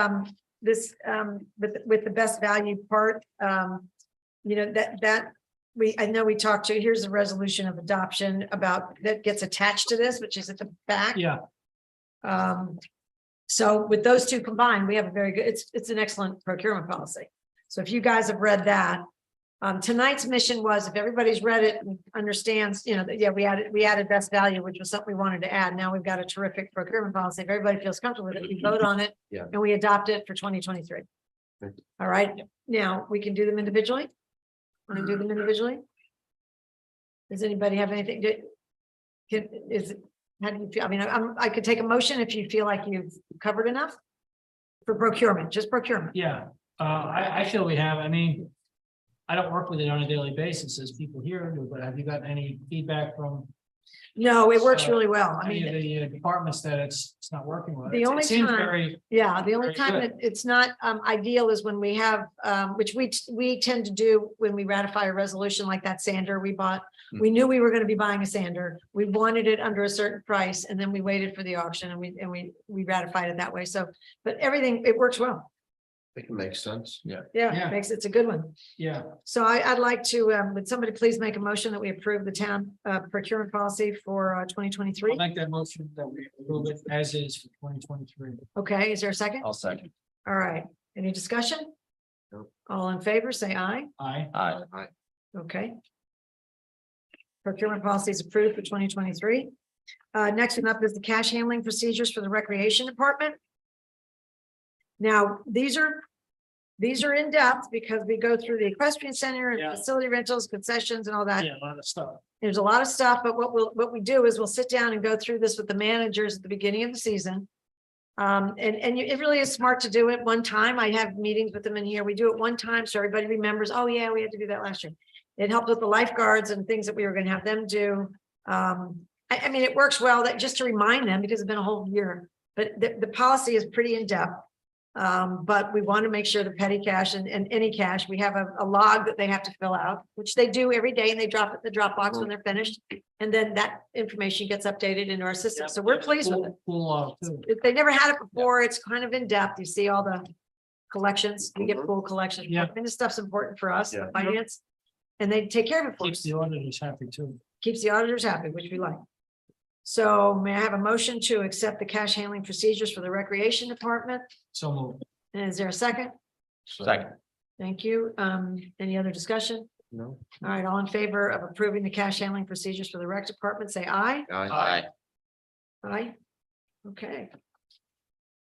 with the best value part, I know we talked to, here's the resolution of adoption about that gets attached to this, which is at the back. Yeah. So with those two combined, we have a very good, it's an excellent procurement policy. So if you guys have read that, tonight's mission was, if everybody's read it and understands, that we added best value, which was something we wanted to add. Now we've got a terrific procurement policy. If everybody feels comfortable with it, we vote on it. Yeah. And we adopt it for 2023. Good. All right. Now we can do them individually. Want to do them individually? Does anybody have anything to? How do you feel? I mean, I could take a motion if you feel like you've covered enough for procurement, just procurement. Yeah, I feel we have. I mean, I don't work with it on a daily basis as people here do, but have you got any feedback from No, it works really well. I any mean, of the departments that it's not working well? The It only seems time- very, yeah, the only Very time good. that it's not ideal is when we have, which we tend to do when we ratify a resolution like that sander we bought. We knew we were going to be buying a sander. We wanted it under a certain price, and then we waited for the auction and we ratified it that way. So, but everything, it works well. I think it makes sense. Yeah, Yeah. it's a good one. yeah, So I'd like to, would somebody please make a motion that we approve the town procurement policy for I'll 2023? make that motion that we approve it as is for 2023. Okay, is there a second? I'll second. All right, any discussion? No. All in favor, say aye. Aye. Aye. Okay. Procurement policy is approved for 2023. Next one up is the cash handling procedures for the recreation department. Now, these are in depth because we go through the equestrian center and Yeah. facility rentals, concessions and all that. Yeah, a lot of stuff. There's a lot of stuff, but what we do is we'll sit down and go through this with the managers at the beginning of the season. It really is smart to do it one time. I have meetings with them in here. We do it one time so everybody remembers, oh yeah, we had to do that last year. It helped with the lifeguards and things that we were going to have them do. I mean, it works well that just to remind them because it's been a whole year, but the policy is pretty in depth. But we want to make sure the petty cash and any cash, we have a log that they have to fill out, which they do every day, and they drop it in the Dropbox when they're finished. And then that information gets updated into our system. So we're pleased with it. Cool log too. If they never had it before, it's kind of in depth. You see all the collections, you get full collections. Yeah. And this stuff's important for us, Yeah. finance. And they take care of it for Keeps us. the auditors happy too. Keeps the auditors happy, which we like. So may I have a motion to accept the cash handling procedures for the recreation department? So moved. And is there a second? Second. Thank you. Any other discussion? No. All right, all in favor of approving the cash handling procedures for the rec department, say aye. Aye. Aye. Okay.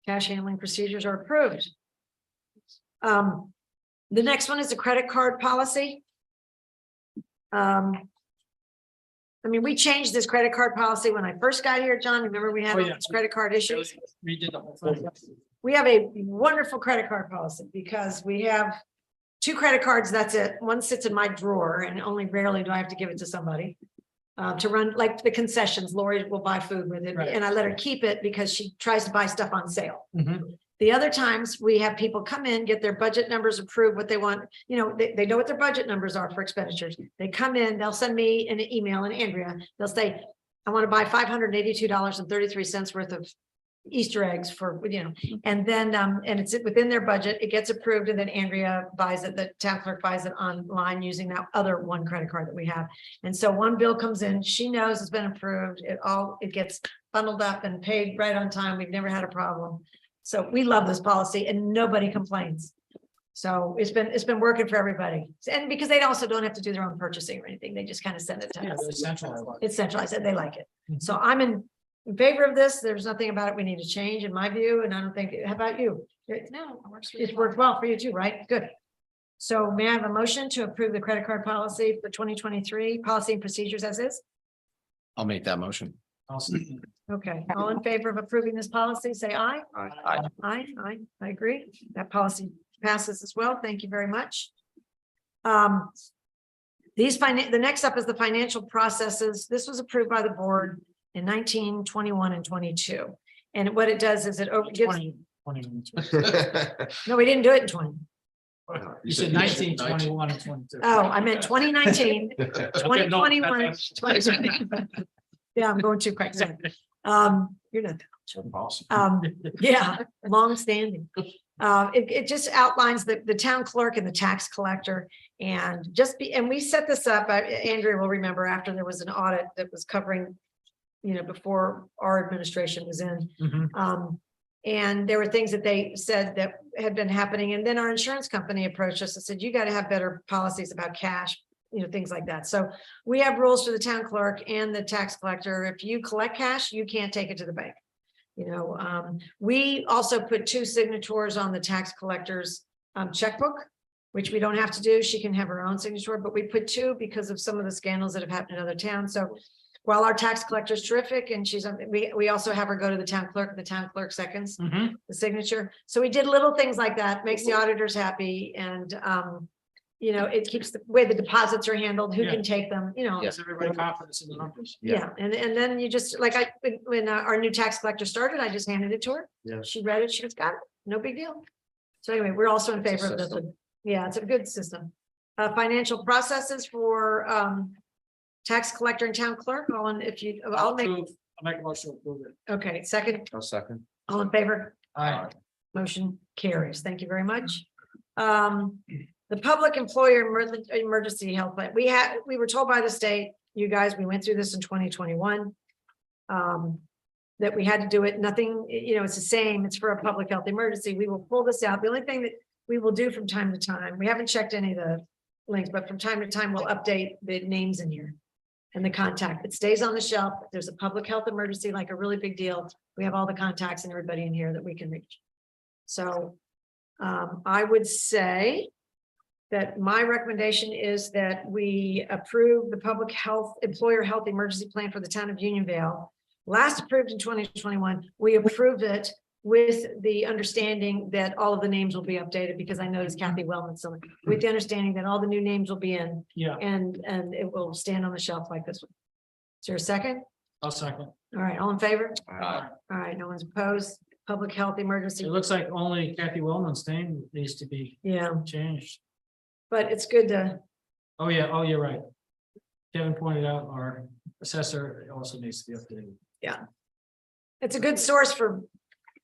Cash handling procedures are approved. The next one is the credit card policy. I mean, we changed this credit card policy when I first got here, John. Remember we had Oh, all yeah. these credit card issues? Redid the whole thing. We have a wonderful credit card policy because we have two credit cards, that's it. One sits in my drawer and only rarely do I have to give it to somebody. To run like the concessions, Lori will buy food with it Right. and I let her keep it because she tries to buy stuff on sale. Mhm. The other times we have people come in, get their budget numbers approved, what they want, you know, they know what their budget numbers are for expenditures. They come in, they'll send me an email and Andrea, they'll say, I want to buy $582.33 worth of Easter eggs for, you know, and then, and it's within their budget, it gets approved, and then Andrea buys it, the town clerk buys it online using that other one credit card that we have. And so one bill comes in, she knows it's been approved, it gets bundled up and paid right on time, we've never had a problem. So we love this policy and nobody complains. So it's been working for everybody, and because they also don't have to do their own purchasing or anything, they just kind of send it to Yeah, us. they're centralized. It's centralized and they like it. Mhm. So I'm in favor of this. There's nothing about it we need to change in my view, and I don't think, how about you? No, it works really It's worked well for you too, right? Good. So may I have a motion to approve the credit card policy for 2023, policy and procedures as is? I'll make that motion. Okay, all in favor of approving this policy, say aye. Aye. Aye, I agree. That policy passes as well. Thank you very much. The next up is the financial processes. This was approved by the board in 19, 21, and 22. And what it does is it gives, 20, 20. no, we didn't do it in 20. You said 19, 21, and 22. Oh, I meant 2019, Okay, no, 2021, that's- 2020. Yeah, I'm going too quick. Sorry. You're not. Awesome. Yeah, long standing. It just outlines the town clerk and the tax collector and and we set this up, Andrea will remember after there was an audit that was covering, you know, before our administration was in. Mhm. And there were things that they said that had been happening. And then our insurance company approached us and said, you got to have better policies about cash, you know, things like that. So we have rules for the town clerk and the tax collector. If you collect cash, you can't take it to the bank. You know, we also put 2 signatures on the tax collector's checkbook, which we don't have to do. She can have her own signature, but we put 2 because of some of the scandals that have happened in other towns. So while our tax collector is terrific and we also have her go to the town clerk seconds Mhm. the signature. So we did little things like that, makes the auditors happy and, you know, it keeps the way the deposits are handled, who Yeah. can take them, you know. Gives everybody confidence in the numbers. Yeah, and then you just, like when our new tax collector started, I just handed it to her. Yeah. She read it, she was got it, no big deal. So anyway, we're also in It's a favor of this system. one. Yeah, it's a good system. Financial processes for tax collector and town clerk, I'll make, I'll make a motion to approve it. okay, second, I'll second. all in favor? Aye. Motion carries. Thank you very much. The public employer emergency health plan, we were told by the state, you guys, we went through this in 2021. That we had to do it, nothing, you know, it's the same, it's for a public health emergency. We will pull this out. The only thing that we will do from time to time, we haven't checked any of the links, but from time to time, we'll update the names in here. And the contact, it stays on the shelf. If there's a public health emergency, like a really big deal, we have all the contacts and everybody in here that we can reach. So I would say that my recommendation is that we approve the public health, employer health emergency plan for the town of Unionvale. Last approved in 2021, we approved it with the understanding that all of the names will be updated because I noticed Kathy Wellman, so with the understanding that all the new names will be in. Yeah, And it will stand on the shelf like this one. Is there a second? I'll second. All right, all in favor? Aye. All right, no one's opposed. Public health emergency. It looks like only Kathy Wellman's name needs to be Yeah, changed. but it's good to, Oh, yeah. Oh, you're right. Kevin pointed out our assessor also needs to be updated. it's a good source for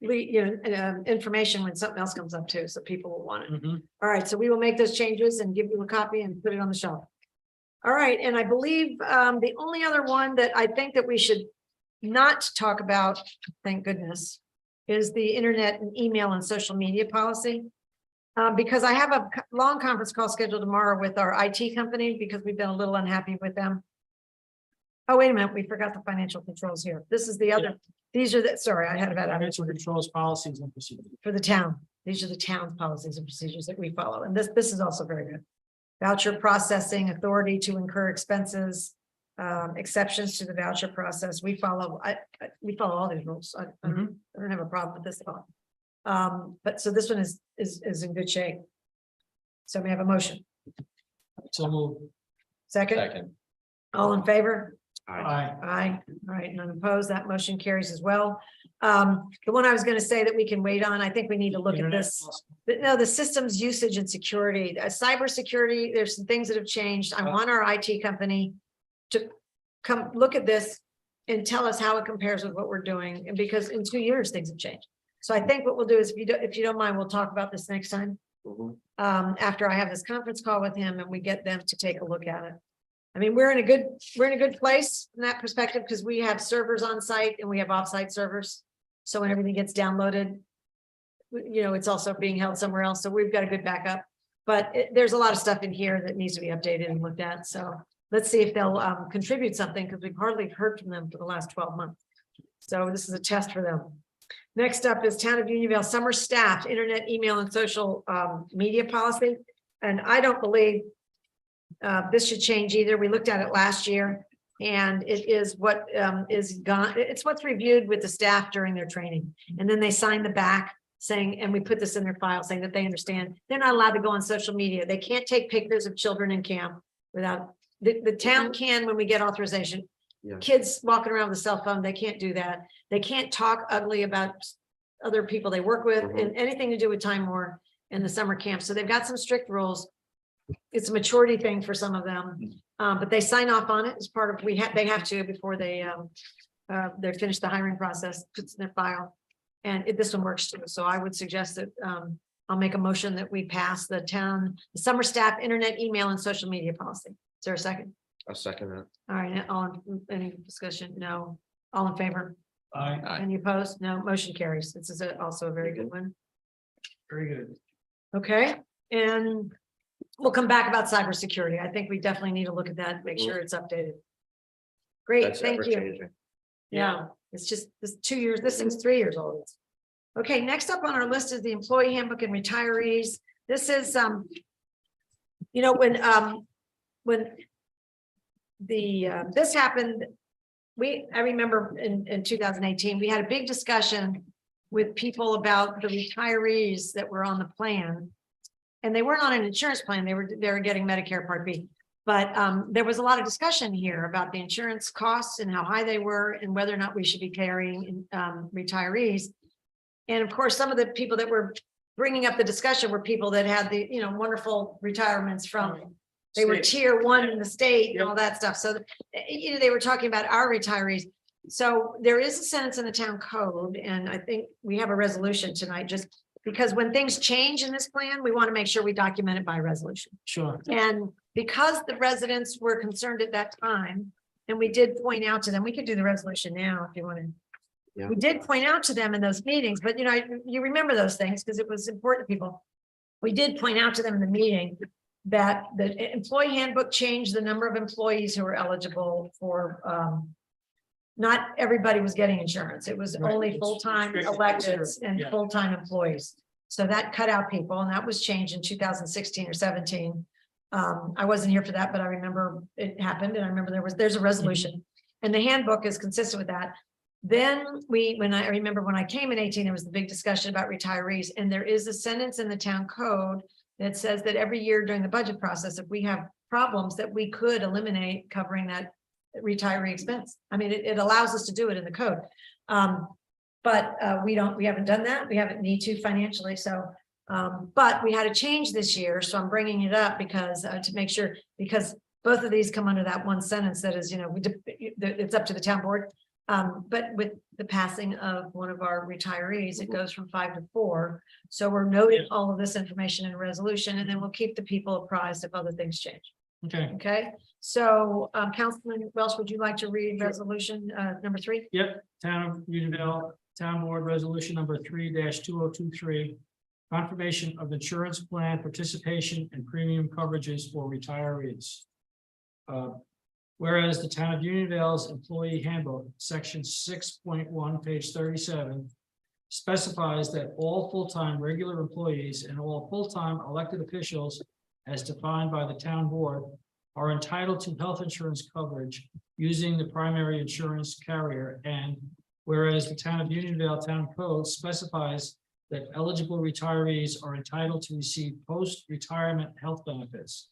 information when something else comes up too, so people will want it. Mhm. All right, so we will make those changes and give you a copy and put it on the shelf. All right, and I believe the only other one that I think that we should not talk about, thank goodness, is the internet and email and social media policy. Because I have a long conference call scheduled tomorrow with our IT company because we've been a little unhappy with them. Oh, wait a minute, we forgot the financial controls here. This is the other, these are the, sorry, I had about Financial controls, policies and procedures. for the town. These are the town's policies and procedures that we follow, and this is also very good. Voucher processing, authority to incur expenses, exceptions to the voucher process. We follow, we follow all these rules. I don't have a problem with this at all. But so this one is in good shape. So we have a motion. So move. Second, all in favor? Aye. Aye. All right, none opposed. That motion carries as well. The one I was going to say that we can wait on, I think we need to look at Internet this. policy. But no, the systems usage and security, cybersecurity, there's some things that have changed. I want our IT company to come look at this and tell us how it compares with what we're doing. And because in 2 years, things have changed. So I think what we'll do is if you don't mind, we'll talk about this next time. After I have this conference call with him and we get them to take a look at it. I mean, we're in a good place from that perspective because we have servers on site and we have offsite servers. So when everything gets downloaded, it's also being held somewhere else. So we've got a good backup, but there's a lot of stuff in here that needs to be updated and looked at. So let's see if they'll contribute something because we've hardly heard from them for the last 12 months. So this is a test for them. Next up is Town of Unionville summer staff, internet, email, and social media policy. And I don't believe this should change either. We looked at it last year and it is what is gone. It's what's reviewed with the staff during their training. And then they sign the back saying, and we put this in their file saying that they understand they're not allowed to go on social media. They can't take pictures of children in camp without the town can when we get authorization. Yeah. Kids walking around with a cell phone, they can't do that. They can't talk ugly about other people they work with and anything to do with Time War and the summer camp. So they've got some strict rules. It's a maturity thing for some of them, but they sign off on it as part of, they have to before they finish the hiring process, puts in their file. And this one works too. So I would suggest that I'll make a motion that we pass the summer staff, internet, email, and social media policy. Is there a second? I'll second that. All right, any discussion? No. All in favor? Aye. Any opposed? No, motion carries. This is also a very good one. Very good. Okay, and we'll come back about cybersecurity. I think we definitely need to look at that, make sure it's updated. Great, That's thank you. ever-changing. Yeah, it's just this 2 years, this thing's 3 years old. Okay, next up on our list is the employee handbook and retirees. This is when this happened, I remember in 2018, we had a big discussion with people about the retirees that were on the plan. And they weren't on an insurance plan, they were getting Medicare Part B. But there was a lot of discussion here about the insurance costs and how high they were and whether or not we should be carrying retirees. And of course, some of the people that were bringing up the discussion were people that had the, wonderful retirements from, they were tier 1 in the state and all that stuff. So, they were talking about our retirees. So there is a sentence in the town code, and I think we have a resolution tonight, just because when things change in this plan, we want to make sure we document it by resolution. Sure. And because the residents were concerned at that time, and we did point out to them, we could do the resolution now if you want to. Yeah. We did point out to them in those meetings, but you remember those things because it was important to people. We did point out to them in the meeting that the employee handbook changed the number of employees who were eligible for, not everybody was getting insurance. It was Right. only It's full-time restricted. electeds and Yeah. full-time employees. So that cut out people, and that was changed in 2016 or 17. I wasn't here for that, but I remember it happened, and I remember there's a resolution, and the handbook is consistent with that. Then I remember when I came in 18, there was the big discussion about retirees, and there is a sentence in the town code that says that every year during the budget process, if we have problems, that we could eliminate covering that retiree expense. I mean, it allows us to do it in the code. But we haven't done that. We haven't need to financially. So, but we had a change this year. So I'm bringing it up because to make sure, because both of these come under that one sentence that is, it's up to the town board. But with the passing of one of our retirees, it goes from 5 to 4. So we're noting all of this information in a resolution, and then we'll keep the people apprised if other things change. Okay. Okay, so Councilman Welsh, would you like to read resolution number 3? Yep. Town of Unionville, Town Board Resolution number 3-2023. confirmation of insurance plan participation and premium coverages for retirees. Whereas the town of Unionville's employee handbook, section 6.1, page 37, specifies that all full-time regular employees and all full-time elected officials, as defined by the town board, are entitled to health insurance coverage using the primary insurance carrier. And whereas the town of Unionville Town Code specifies that eligible retirees are entitled to receive post-retirement health benefits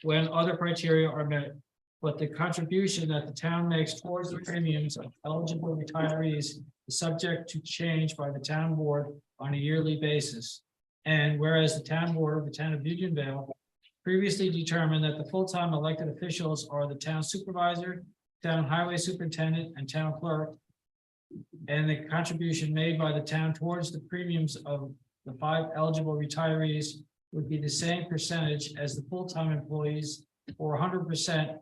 when other criteria are met, but the contribution that the town makes towards the premiums of eligible retirees is subject to change by the town board on a yearly basis. And whereas the town board of the town of Unionville previously determined that the full-time elected officials are the town supervisor, town highway superintendent, and town clerk, and the contribution made by the town towards the premiums of the 5 eligible retirees would be the same percentage as the full-time employees, or 100%.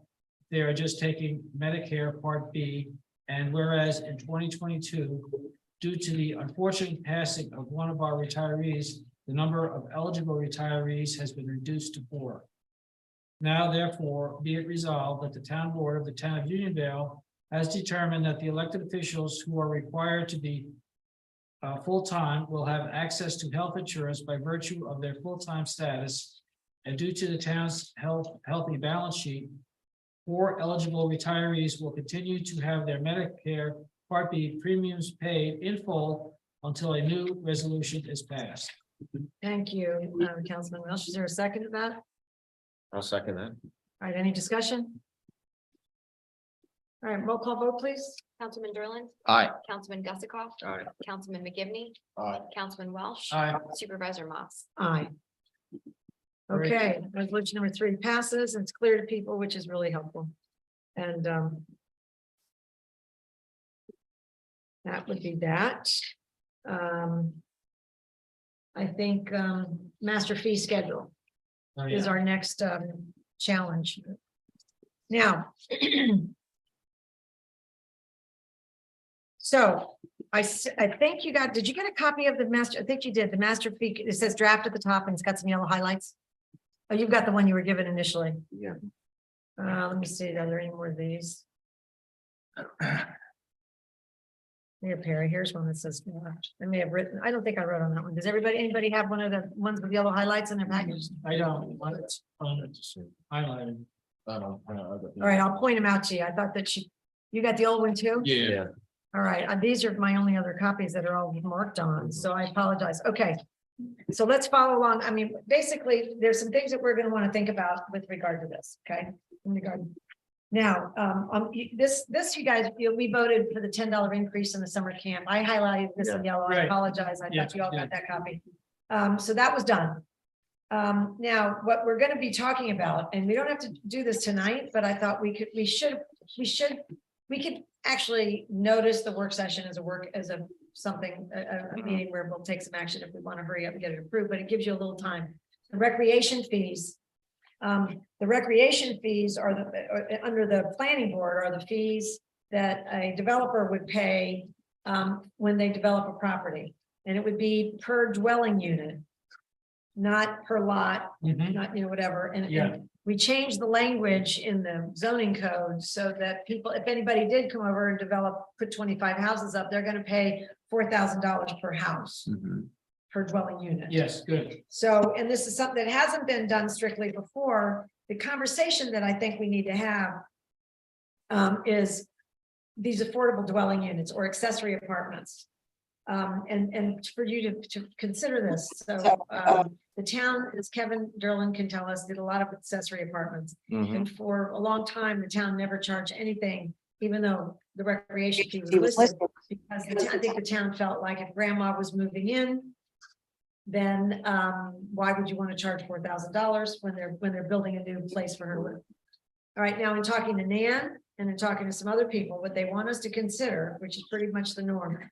They are just taking Medicare Part B. And whereas in 2022, due to the unfortunate passing of one of our retirees, the number of eligible retirees has been reduced to 4. Now therefore, be it resolved that the town board of the town of Unionville has determined that the elected officials who are required to be full-time will have access to health insurance by virtue of their full-time status. And due to the town's healthy balance sheet, 4 eligible retirees will continue to have their Medicare Part B premiums paid in full until a new resolution is passed. Thank you, Councilman Welsh. Is there a second to that? I'll second that. All right, any discussion? All right, roll call vote, please. Councilman Derlin, Aye. Councilman Gussakoff. Aye. Councilman McGivney, Aye. Councilman Welsh. Aye. Supervisor Moss. Aye. Great. Okay, resolution number 3 passes and it's clear to people, which is really helpful. And that would be that. I think master fee schedule Oh, is yeah. our next challenge. Now. So I think you got, did you get a copy of the master? I think you did, the master fee. It says draft at the top and it's got some yellow highlights. Oh, you've got the one you were given initially. Yeah. Let me see, are there any more of these? Here, Perry, here's one that says draft. I may have written, I don't think I wrote on that one. Does anybody have one of the ones with yellow highlights in their package? I don't, but it's highlighted. All right, I'll point them out to you. I thought that you got the old one too? Yeah. All right, these are my only other copies that are all marked on, so I apologize. Okay. So let's follow along. I mean, basically, there's some things that we're going to want to think about with regard to this, okay? In regard. Now, this, you guys, we voted for the $10 increase in the summer camp. I highlighted this in yellow. I Right. apologize. I Yeah, thought you all yeah. got that copy. So that was done. Now, what we're going to be talking about, and we don't have to do this tonight, but I thought we could actually notice the work session as a meeting where we'll take some action if we want to hurry up and get it approved, but it gives you a little time. The recreation fees. The recreation fees are under the planning board are the fees that a developer would pay when they develop a property. And it would be per dwelling unit, not per lot, Mhm. not, whatever. And Yeah. we changed the language in the zoning code so that people, if anybody did come over and put 25 houses up, they're gonna pay $4,000 per house, per dwelling unit. Yes, good. So, and this is something that hasn't been done strictly before. The conversation that I think we need to have is these affordable dwelling units or accessory apartments. And for you to consider this. So the town, as Kevin Derlin can tell us, did a lot of accessory apartments. And for a long time, the town never charged anything, even though the recreation fee was listed. Because I think the town felt like if grandma was moving in, then why would you want to charge $4,000 when they're building a new place for her to live? All right, now in talking to Nan and in talking to some other people, what they want us to consider, which is pretty much the norm.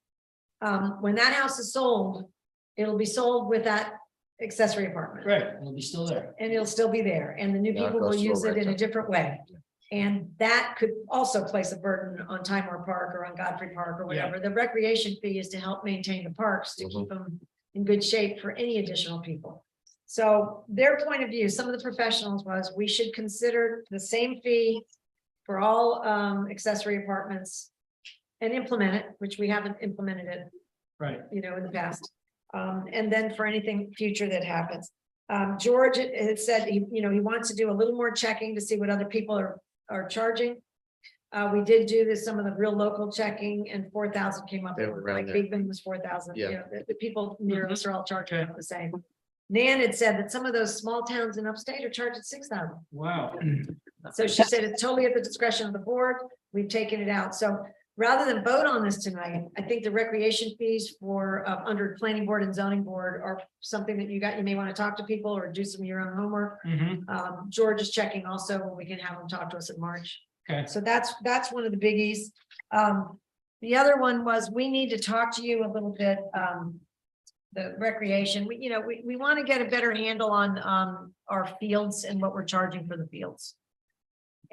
When that house is sold, it'll be sold with that accessory apartment. Right, it'll be still there. And it'll still be there, and the new Yeah, it people will goes to a use it in a rental. different way. And that could also place a burden on Timor Park or on Godfrey Park or whatever. The recreation fee is to help maintain the parks, to keep them, in good shape for any additional people. So their point of view, some of the professionals was we should consider the same fee for all accessory apartments and implement it, which we haven't implemented it, Right. you know, in the past. And then for anything future that happens. George had said, he wants to do a little more checking to see what other people are charging. We did do this, some of the real local checking, and 4,000 came up, They were around like there. Big Ben was 4,000, you Yeah. know, the people near us are all charging Okay. the same. Nan had said that some of those small towns in upstate are charging 6,000. Wow. So she said it's totally at the discretion of the board. We've taken it out. So rather than vote on this tonight, I think the recreation fees for under planning board and zoning board are something that you may want to talk to people or do some of your own homework. Mhm. George is checking also, when we can have him talk to us in March. Okay. So that's one of the biggies. The other one was, we need to talk to you a little bit, the recreation, we want to get a better handle on our fields and what we're charging for the fields.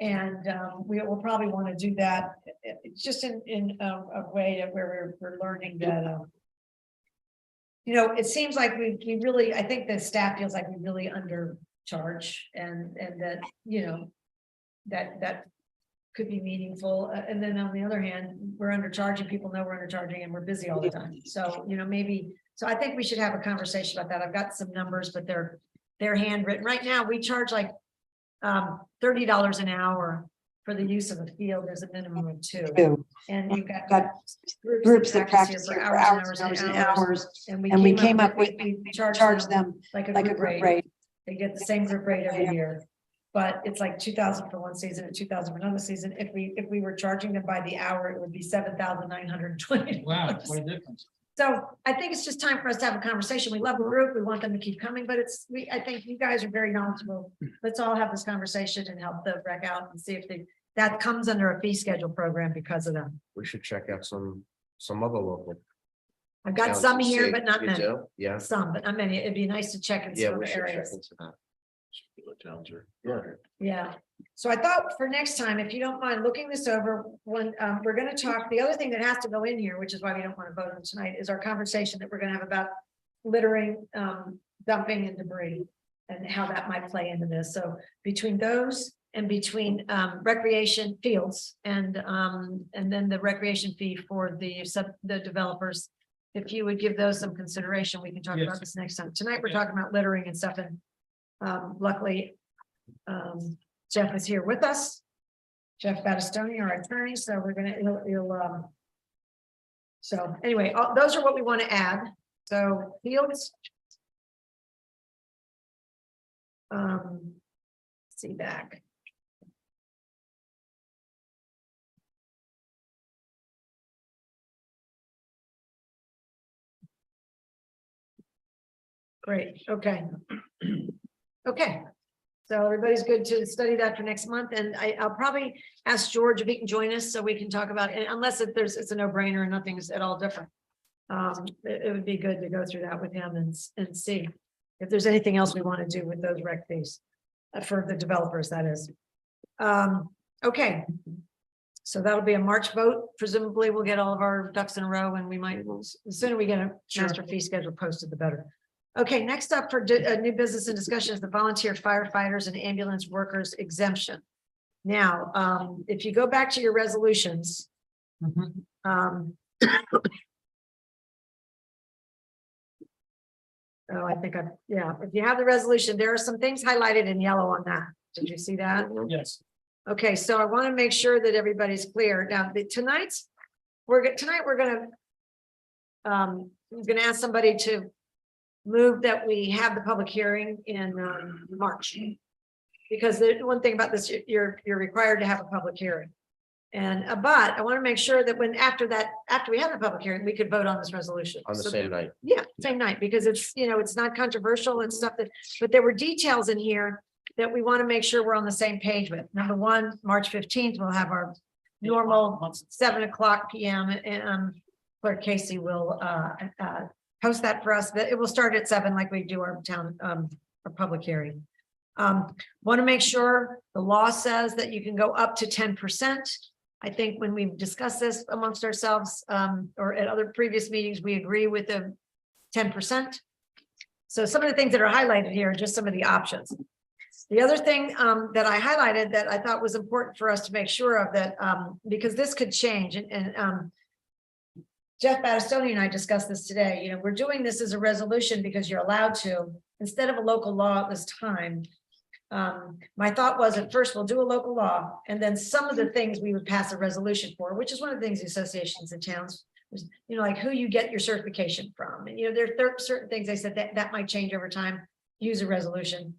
And we will probably want to do that. It's just in a way that where we're learning that it seems like we really, I think the staff feels like we really undercharge, and that that could be meaningful. And then on the other hand, we're undercharging, people know we're undercharging, and we're busy all the time. So, maybe, so I think we should have a conversation about that. I've got some numbers, but they're handwritten. Right now, we charge like $30 an hour for the use of a field. There's a minimum of 2. And you've got Groups that practice here for hours and hours. And we came up with, we charge them like a like a group group rate. rate. They get the same group rate every year. But it's like 2,000 for one season and 2,000 for another season. If we were charging them by the hour, it would be $7,920. Wow, what a difference. So I think it's just time for us to have a conversation. We love the group. We want them to keep coming, but I think you guys are very knowledgeable. Let's all have this conversation and help the rec out and see if that comes under a fee schedule program because of them. We should check out some other local. I've got towns some to here, see. but not You many. do? Yeah, Some, but not many. It'd be nice to check in yeah, some we should check areas. into that. Towns are. Yeah, so I thought for next time, if you don't mind looking this over, when we're gonna talk, the other thing that has to go in here, which is why we don't want to vote on tonight, is our conversation that we're gonna have about littering, dumping and debris, and how that might play into this. So between those and between recreation fields and then the recreation fee for the developers, if you would give those some consideration, we can talk Yes. about this next time. Tonight, we're talking about littering and stuff, and luckily, Jeff is here with us. Jeff Battistoni, our attorney, so we're gonna, so anyway, those are what we want to add. So fields. See back. Great, okay. Okay, so everybody's good to study that for next month, and I'll probably ask George if he can join us so we can talk about it, unless it's a no-brainer and nothing's at all different. It would be good to go through that with him and see if there's anything else we want to do with those rec fees for the developers, that is. Okay. So that'll be a March vote. Presumably we'll get all of our ducks in a row, and we might, the sooner we get a master fee schedule posted, the better. Okay, next up for new business and discussion is the volunteer firefighters and ambulance workers exemption. Now, if you go back to your resolutions, oh, I think if you have the resolution, there are some things highlighted in yellow on that. Did you see that? Yes. Okay, so I want to make sure that everybody's clear. Now, tonight we're gonna ask somebody to move that we have the public hearing in March. Because the one thing about this, you're required to have a public hearing. And but I want to make sure that after we have the public hearing, we could vote on this resolution. On the same night. Yeah, same night, because it's not controversial and stuff but there were details in here that we want to make sure we're on the same page with. Number one, March 15th, we'll have our normal 7:00 p.m. and Clerk Casey will post that for us. It will start at 7 like we do our town our public hearing. Want to make sure the law says that you can go up to 10%. I think when we've discussed this amongst ourselves or at other previous meetings, we agree with the 10%. So some of the things that are highlighted here are just some of the options. The other thing that I highlighted that I thought was important for us to make sure of that, because this could change and Jeff Battistoni and I discussed this today. You know, we're doing this as a resolution because you're allowed to, instead of a local law at this time. My thought was at first we'll do a local law and then some of the things we would pass a resolution for, which is one of the things the associations and towns, you know, like who you get your certification from. And, you know, there are certain things they said that might change over time, use a resolution.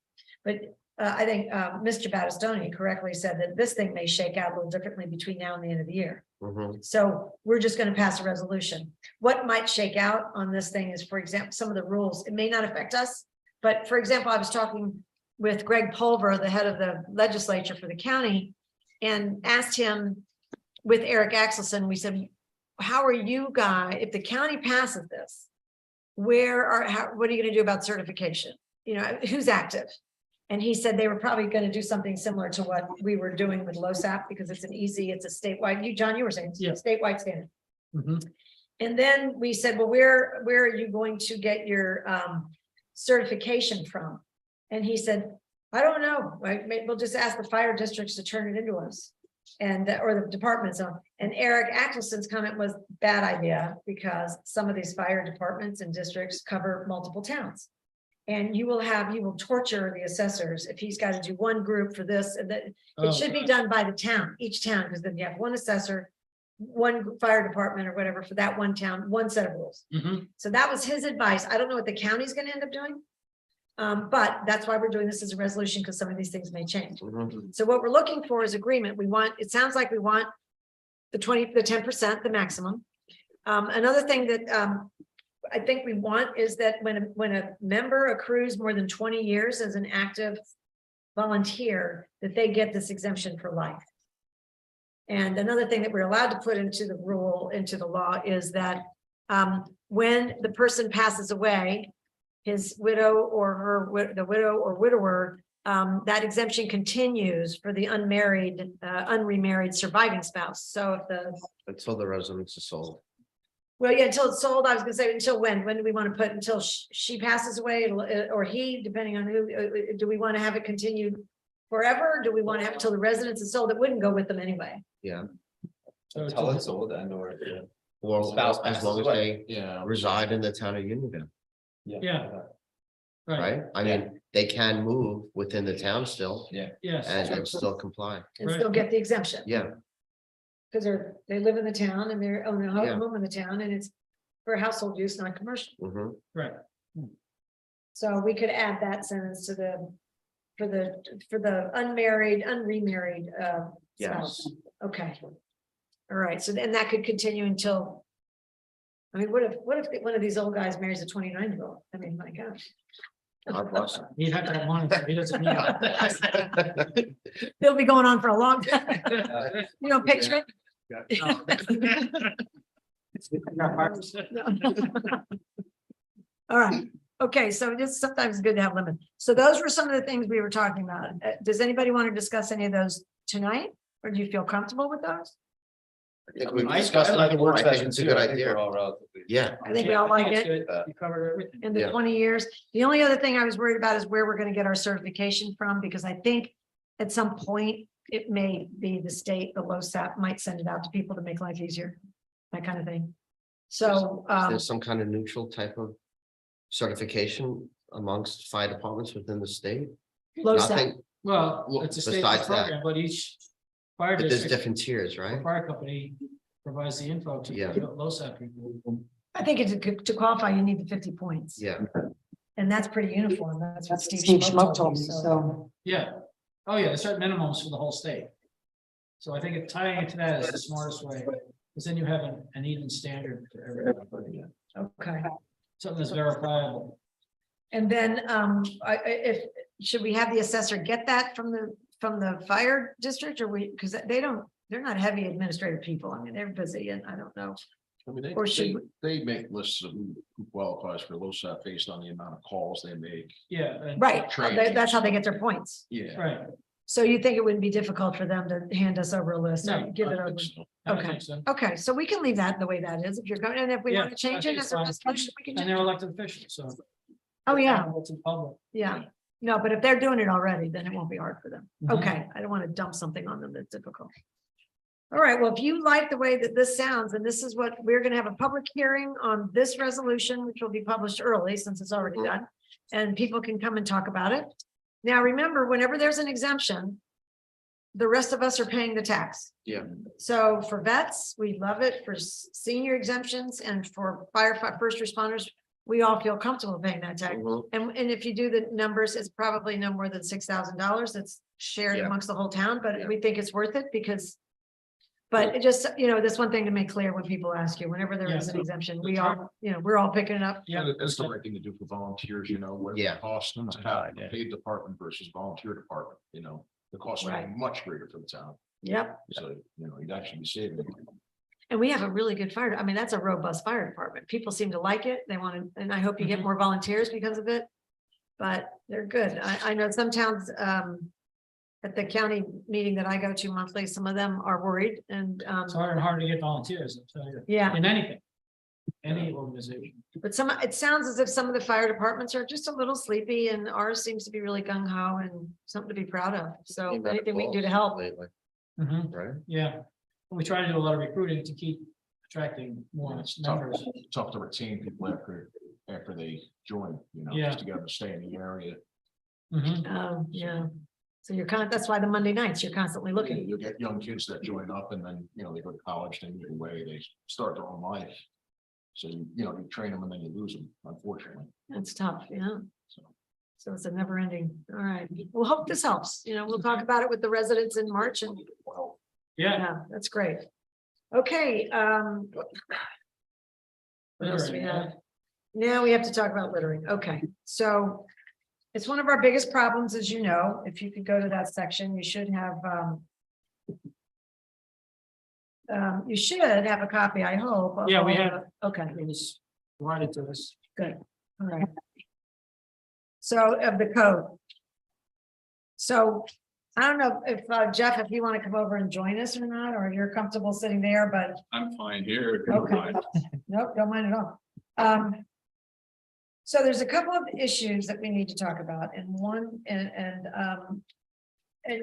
But I think Mr. Battistoni correctly said that this thing may shake out a little differently between now and the end of the year. Mhm. So we're just going to pass a resolution. What might shake out on this thing is, for example, some of the rules. It may not affect us, but for example, I was talking with Greg Pulver, the head of the legislature for the county, and asked him with Eric Axelson, we said, how are you guys, if the county passes this, what are you going to do about certification? You know, who's active? And he said they were probably going to do something similar to what we were doing with LoSAP because it's it's a statewide, John, you were saying, Yeah. statewide standard. Mhm. And then we said, well, where are you going to get your certification from? And he said, I don't know, right? We'll just ask the fire districts to turn it into us and or the departments. And Eric Axelson's comment was bad idea because some of these fire departments and districts cover multiple towns. And you will torture the assessors if he's got to do one group for this and that. It should be done by the town, each town, because then you have one assessor, one fire department or whatever for that one town, one set of rules. Mhm. So that was his advice. I don't know what the county's going to end up doing. But that's why we're doing this as a resolution, because some of these things may change. Mhm. So what we're looking for is agreement. It sounds like we want the 10%, the maximum. Another thing that I think we want is that when a member accrues more than 20 years as an active volunteer, that they get this exemption for life. And another thing that we're allowed to put into the law is that when the person passes away, his widow or the widow or widower, that exemption continues for the unremarried surviving spouse. So if Until the residence is sold. well, yeah, until it's sold, I was gonna say, until when do we want to put, until she passes away or he, depending on who, do we want to have it continued forever? Do we want to have it till the residence is sold? It wouldn't go with them anyway. Yeah. Until it's sold and or. Or Spouse as passes long as away. they Yeah. reside in the town of Unionville, Yeah. Right, right? I mean, they can move within the town still yes. and still comply. And still get the exemption. Yeah. Because they live in the town and they're owning a Yeah. home in the town and it's for household use, not commercial. Mhm. Right. So we could add that sentence to for the unremarried spouse. Yes. Okay. All right, so then that could continue until. I mean, what if one of these old guys marries a 29-year-old? I mean, my gosh. God bless them. He'd have to have money. He doesn't need it. It'll be going on for a long time. You don't picture it? All right, okay, so it's sometimes good to have limit. So those were some of the things we were talking about. Does anybody want to discuss any of those tonight? Or do you feel comfortable with those? I think we've I discussed like the it. work I think session it's a too. good I think idea. we're all relatively. Yeah. I think we all like it. You covered everything. In the Yeah. 20 years. The only other thing I was worried about is where we're going to get our certification from, because I think at some point it may be the state, the LoSAP might send it out to people to make life easier, that kind of thing. So, There's some kind of neutral type of certification amongst fire departments within the state. LoSAP, Nothing, Well, Well, it's a state besides that- program, but each fire but there's district, different tiers, right? fire company provides the info to Yeah. the LoSAP people. I think to qualify, you need the 50 points, Yeah. and that's pretty uniform. That's what Steve Steve Schmuck Schmuck told me, so. Yeah. Oh, yeah, there's certain minimums for the whole state. So I think tying it to that is the smartest way, because then you have an even standard for everybody. Okay. Something that's verifiable. And then, should we have the assessor get that from the fire district, or because they're not heavy administrative people. I mean, they're busy and I don't know. I mean, Or should they make lists of who qualifies for LoSAP based on the amount of calls they make. Yeah. and- Right, Trainings. that's how they get their points. Yeah. Right. So you think it wouldn't be difficult for them to hand us over a list or No, give it I over? think so. I don't Okay. think so. Okay, so we can leave that the way that is if you're going, and if we Yeah, want to change I it think as it's a fine. resolution, we can. And change they're it. elected officials, so. Oh, yeah, It's in public. yeah. No, but if they're doing it already, then it won't be hard for them. Mhm. Okay, I don't want to dump something on them that's difficult. All right, well, if you like the way that this sounds, and this is what, we're gonna have a public hearing on this resolution, which will be published early since it's already done. And people can come and talk about it. Now, remember, whenever there's an exemption, the rest of us are paying the tax. Yeah. So for vets, we love it, for senior exemptions and for firefighter, first responders, we all feel comfortable paying that tax. Mhm. And if you do the numbers, it's probably no more than $6,000 that's shared Yeah. amongst the whole town, but Yeah. we think it's worth it because. But it just, this one thing to make clear when people ask you, whenever there is an Yeah. exemption, we all, we're all picking it up. Yeah. That's the right thing to do for volunteers, what it Yeah. costs to have a paid department versus volunteer department, the cost is Right. much greater for the town. Yep. So, you'd actually be saving. And we have a really good fire. I mean, that's a robust fire department. People seem to like it. They want to, and I hope you get Mhm. more volunteers because of it. But they're good. I know some towns, at the county meeting that I go to monthly, some of them are worried and, It's harder and harder to get volunteers, I'll tell you, yeah, in anything, any organization. but it sounds as if some of the fire departments are just a little sleepy and ours seems to be really gung ho and something to be proud of. So Ain't that anything we can do to close help. lately, Mhm. Right? Yeah, we try to do a lot of recruiting to keep attracting more It's tough, members. tough to retain people after they join, Yeah. just to get them to stay in the area. Mhm. Yeah. So that's why the Monday nights, you're constantly looking. You'll get young kids that join up and then, they go to college, then move away, they start their own life. So, you train them and then you lose them, unfortunately. That's tough, yeah. So. So it's a never ending. All right. We'll hope this helps. We'll talk about it with the residents in March and Yeah. yeah, that's great. Okay, what else do we have? Now we have to talk about littering. Okay, so it's one of our biggest problems, as you know. If you could go to that section, you should have a copy, I hope. of Yeah, we all have. the- Okay. It was provided to us. Good, all right. So of the code. So I don't know if Jeff, if you want to come over and join us or not, or you're comfortable sitting there, but I'm fine here. okay. Nope, don't mind at all. So there's a couple of issues that we need to talk about and one, and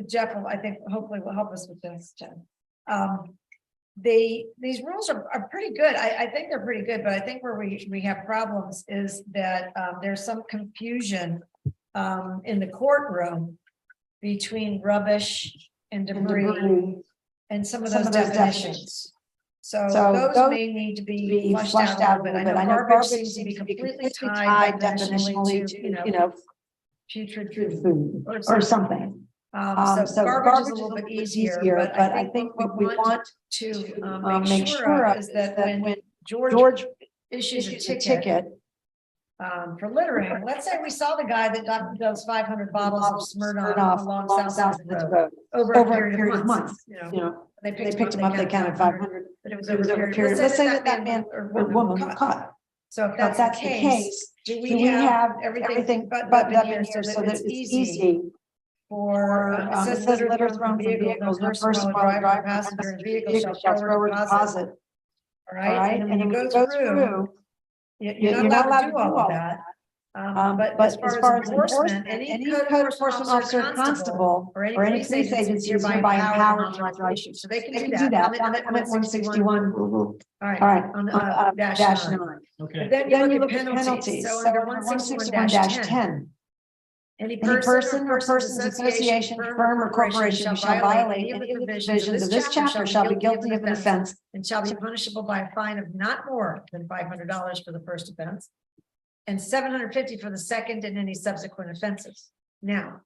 Jeff, I think hopefully will help us with this, Jeff. These rules are pretty good. I think they're pretty good, but I think where we have problems is that there's some confusion in the courtroom between rubbish and debris and some of those definitions. So those may need to be flushed out a little bit. I know garbage seems to be completely tied definitionally to, putrid food or something. So garbage is a little bit easier, but I think what we want to make sure of is that when George issues a ticket for littering, let's say we saw the guy that does 500 bottles of Smirnoff along South Road over a period of months, they picked him up, they counted 500, but it was over a period. Let's say that man or woman was caught. So if that's the case, do we have everything but up in here so that it's easy for, it says litter thrown from vehicles, no person while driver, passenger in vehicle shall throw or deposit. All right, and when you go through, you're not allowed to do all of that. But as far as enforcement, any code enforcement officer, constable, or any police agency is hereby empowered to authorize. So they can do that. On 161. All right, on dash 9. Okay. But then you look at penalties. So under 161-10. Any person or persons association, firm or corporation shall violate any of the provisions of this chapter shall be guilty of an offense and shall be punishable by a fine of not more than $500 for the first offense and $750 for the second and any subsequent offenses. Now,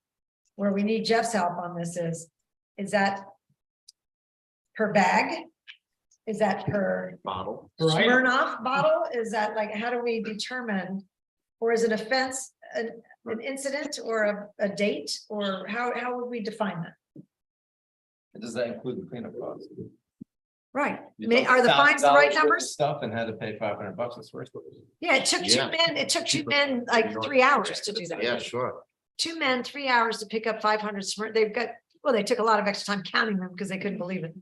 where we need Jeff's help on this is that per bag? Is that per Bottle. Smirnoff bottle? Is that like, how do we determine? Or is it offense, an incident or a date, or how would we define that? Does that include the cleanup costs? Right, are the fines the right numbers? Stuff and had to pay $500 this first. Yeah, it took two men like 3 hours to do that. Yeah, sure. 2 men, 3 hours to pick up 500 they've got well, they took a lot of extra time counting them because they couldn't believe it.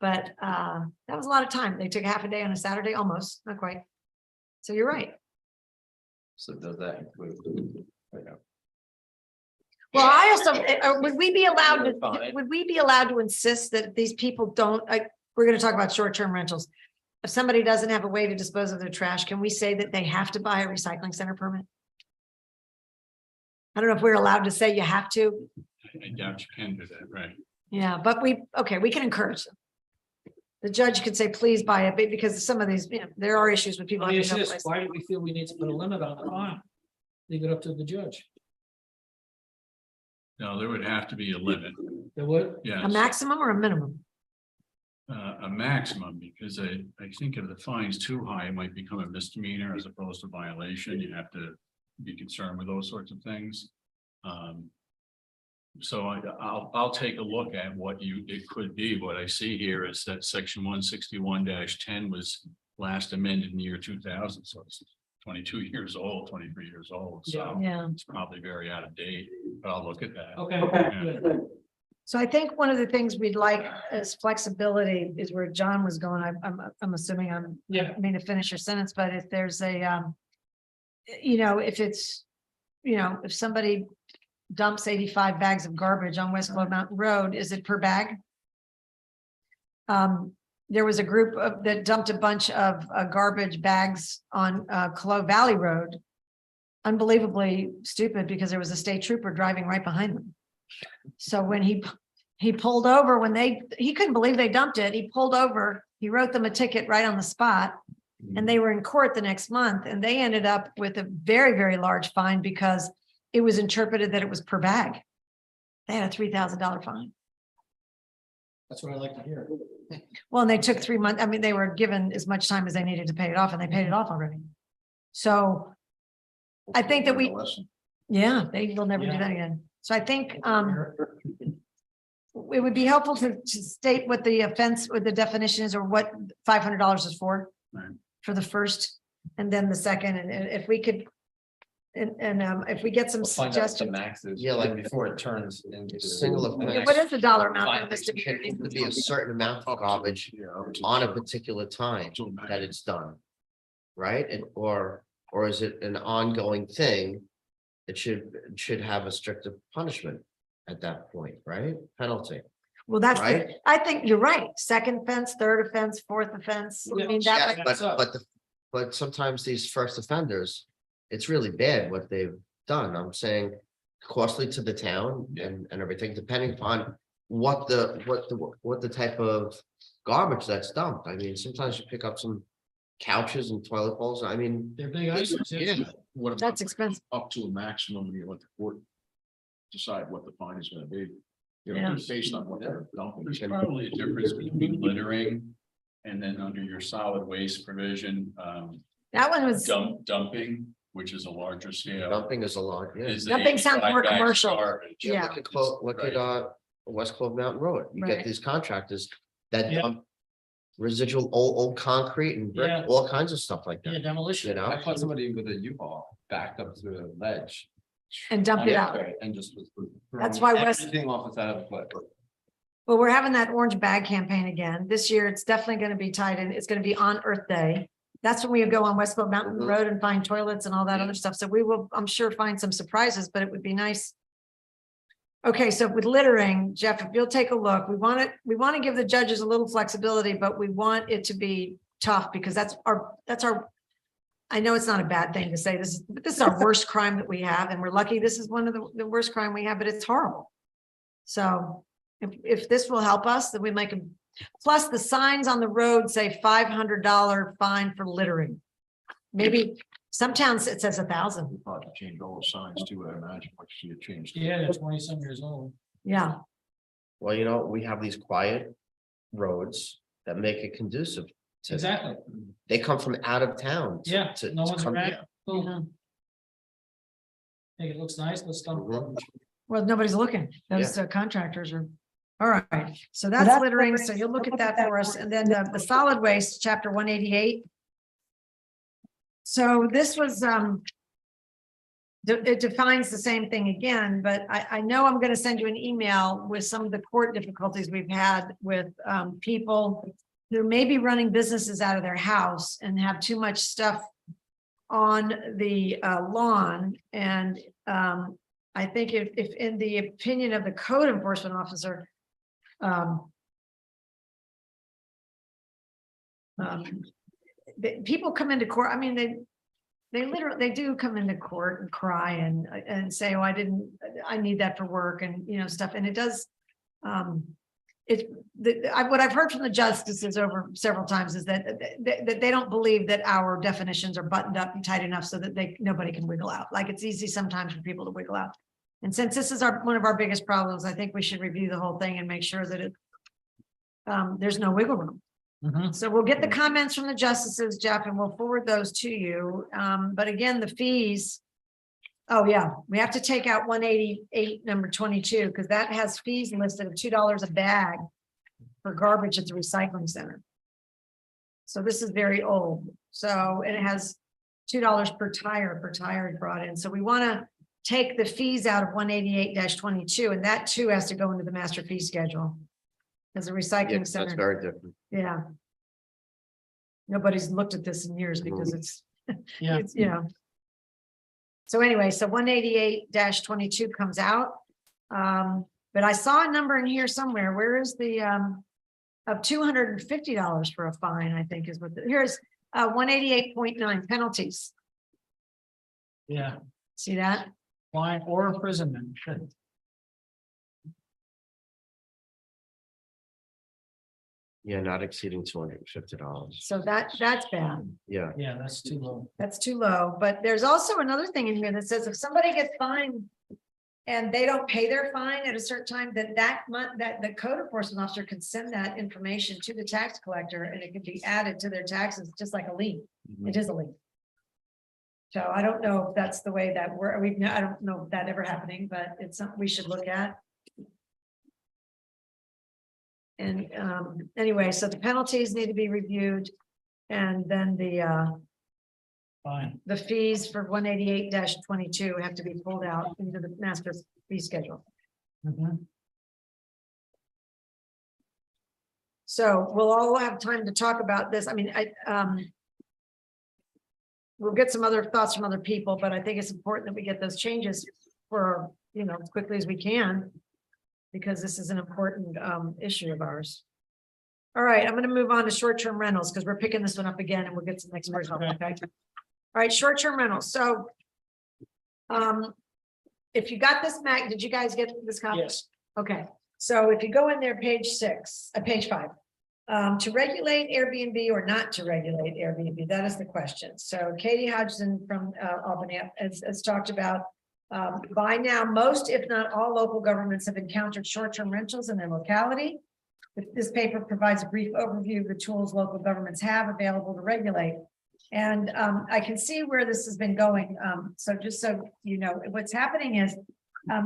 But that was a lot of time. They took half a day on a Saturday, almost, not quite. So you're right. So does that include? Well, I also, would we be allowed to, Fine. would we be allowed to insist that these people don't, we're gonna talk about short-term rentals. If somebody doesn't have a way to dispose of their trash, can we say that they have to buy a recycling center permit? I don't know if we're allowed to say you have to. I doubt you can do that, right? Yeah, but we can encourage them. The judge could say, please buy it, because some of these, there are issues with people. Let me having ask no this, place. why do we feel we need to put a limit on the fine? Leave it up to the judge. No, there would have to be a limit. There would, Yeah. A maximum or a minimum? A maximum, because I think if the fine's too high, it might become a misdemeanor as opposed to violation. You have to be concerned with those sorts of things. So I'll take a look at what it could be. What I see here is that section 161-10 was last amended in the year 2000, so it's 22 years old, 23 years old. So Yeah. it's probably very out of date, but I'll look at that. okay, Yeah. good. So I think one of the things we'd like is flexibility is where John was going. I'm assuming I mean to finish your sentence, but if there's a, if it's, if somebody dumps 85 bags of garbage on West Globe Mountain Road, is it per bag? There was a group that dumped a bunch of garbage bags on Valley Road. Unbelievably stupid because there was a state trooper driving right behind them. So when he pulled over, he couldn't believe they dumped it. He pulled over, he wrote them a ticket right on the spot. And they were in court the next month and they ended up with a very, very large fine because it was interpreted that it was per bag. They had a $3,000 fine. That's what I like to hear. Well, and they took 3 months. I mean, they were given as much time as they needed to pay it off and they paid it off already. So I think that they will never do Yeah. that again. So I think it would be helpful to state what the offense or the definition is or what $500 is for. Right. For the first and then the second. And if we could, if we get some suggestions. Yeah, like before it turns into. Single offense. What is the dollar amount? Fine. for this to be? It needs to be a certain amount of garbage on a particular time that it's done. Right? Or is it an ongoing thing? It should have a stricter punishment at that point, right? Penalty. Well, that's, Right. I think you're right. Second offense, third offense, fourth offense. I mean, that, Yeah, but sometimes these first offenders, it's really bad what they've done. I'm saying costly to the town and everything, depending upon what the type of garbage that's dumped. I mean, sometimes you pick up some couches and toilet bowls. I mean, They're big items. yeah. What about that's expensive. up to a maximum, you let the court decide what the fine is gonna be. Yeah. Based on what they're dumping. There's probably a difference between littering and then under your solid waste provision, That one was, dumping, which is a larger scale. Dumping is a lot, yeah. is the Dumping sounds 85 more bags of commercial. garbage. Yeah. Look at West Clove Mountain Road. You Right. get these contractors that Yeah. dump residual old concrete and brick, Yeah. all kinds of stuff like Yeah, that, demolition. you know? I caught somebody with a U-Haul backed up to the ledge. and dumped it out. And just was. That's why West- Everything off the side of the cliff. Well, we're having that orange bag campaign again. This year, it's definitely going to be tied in. It's going to be on Earth Day. That's when we go on West Globe Mountain Mhm. Road and find toilets and all that other stuff. So we will, I'm sure, find some surprises, but it would be nice. Okay, so with littering, Jeff, if you'll take a look, we want to give the judges a little flexibility, but we want it to be tough because that's our, I know it's not a bad thing to say this, but this is our worst crime that we have. And we're lucky this is one of the worst crime we have, but it's horrible. So if this will help us, then we make them, plus the signs on the road say $500 fine for littering. Maybe some towns it says 1,000. Probably change all the signs too, I imagine, like you changed. Yeah, they're 20-some years old. Yeah, Well, we have these quiet roads that make it conducive. to- Exactly. They come from out of town. Yeah, to no one's come around. here. Boom. Think it looks nice, let's dump. Mhm. well, nobody's looking. Those contractors are, all right. So that's littering. So you'll look at that for us. And then the solid waste, chapter 188. So this it defines the same thing again, but I know I'm gonna send you an email with some of the court difficulties we've had with people who may be running businesses out of their house and have too much stuff on the lawn. And I think if in the opinion of the code enforcement officer, people come into court, I mean, they literally do come into court and cry and say, oh, I need that for work and, you know, stuff. And it does, what I've heard from the justices over several times is that they don't believe that our definitions are buttoned up and tight enough so that nobody can wiggle out. Like, it's easy sometimes for people to wiggle out. And since this is one of our biggest problems, I think we should review the whole thing and make sure that there's no wiggle room. So we'll get the comments from the justices, Jeff, and we'll forward those to you. But again, the fees. Oh yeah, we have to take out 188 number 22 because that has fees listed of $2 a bag for garbage at the recycling center. So this is very old. So and it has $2 per tire brought in. So we want to take the fees out of 188-22, and that too has to go into the master fee schedule. As a recycling center. That's very different. Yeah. Nobody's looked at this in years because it's, Yeah. it's, you know. So anyway, so 188-22 comes out. But I saw a number in here somewhere. Where is the of $250 for a fine, I think is what here's 188.9 penalties. Yeah, See that? fine or imprisonment. Yeah, not exceeding $250. So that's bad. Yeah, Yeah, that's too low. That's too low. But there's also another thing in here that says if somebody gets fined and they don't pay their fine at a certain time, that the code enforcement officer can send that information to the tax collector and it can be added to their taxes, just like a lien. It is a lien. So I don't know if that's the way that I don't know if that ever happening, but it's something we should look at. And anyway, so the penalties need to be reviewed. And then Fine. the fees for 188-22 have to be pulled out into the master fee schedule. So we'll all have time to talk about this. I mean, we'll get some other thoughts from other people, but I think it's important that we get those changes for, you know, as quickly as we can, because this is an important issue of ours. All right, I'm going to move on to short-term rentals because we're picking this one up again and we'll get some next person. Okay. All right, short-term rentals. So if you got this, Mac, did you guys get this copy? Yes. Okay, so if you go in there, page 5, to regulate Airbnb or not to regulate Airbnb, that is the question. So Katie Hodgson from Albany has talked about by now, most, if not all, local governments have encountered short-term rentals in their locality. This paper provides a brief overview of the tools local governments have available to regulate. And I can see where this has been going. So just so you know, what's happening is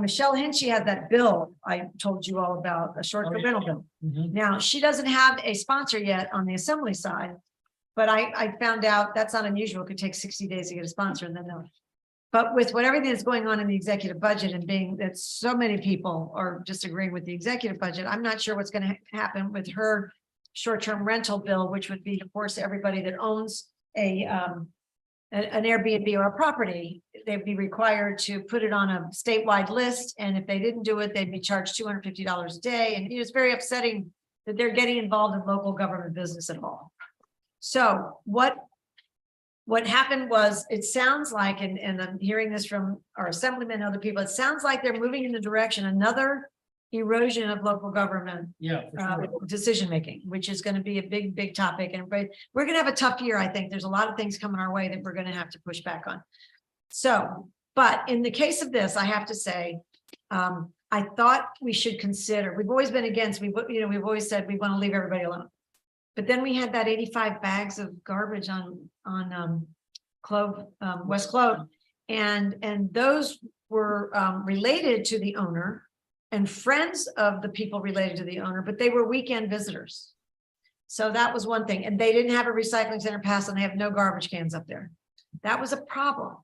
Michelle Hinchy had that bill I told you all about, a short-term rental bill. Now, she doesn't have a sponsor yet on the assembly side, but I found out that's not unusual. It could take 60 days to get a sponsor and then they'll. But with everything that's going on in the executive budget and being that so many people are disagreeing with the executive budget, I'm not sure what's going to happen with her short-term rental bill, which would be to force everybody that owns an Airbnb or a property, they'd be required to put it on a statewide list. And if they didn't do it, they'd be charged $250 a day. And it's very upsetting that they're getting involved in local government business at all. So what happened was, it sounds like, and I'm hearing this from our assemblymen and other people, it sounds like they're moving in the direction, another erosion of local government decision-making, which is going to be a big topic. And we're going to have a tough year. I think there's a lot of things coming our way that we're going to have to push back on. So, but in the case of this, I have to say, I thought we should consider, we've always been against, we've always said we want to leave everybody alone. But then we had that 85 bags of garbage on West Clove, and those were related to the owner and friends of the people related to the owner, but they were weekend visitors. So that was one thing, and they didn't have a recycling center pass, and they have no garbage cans up there. That was a problem.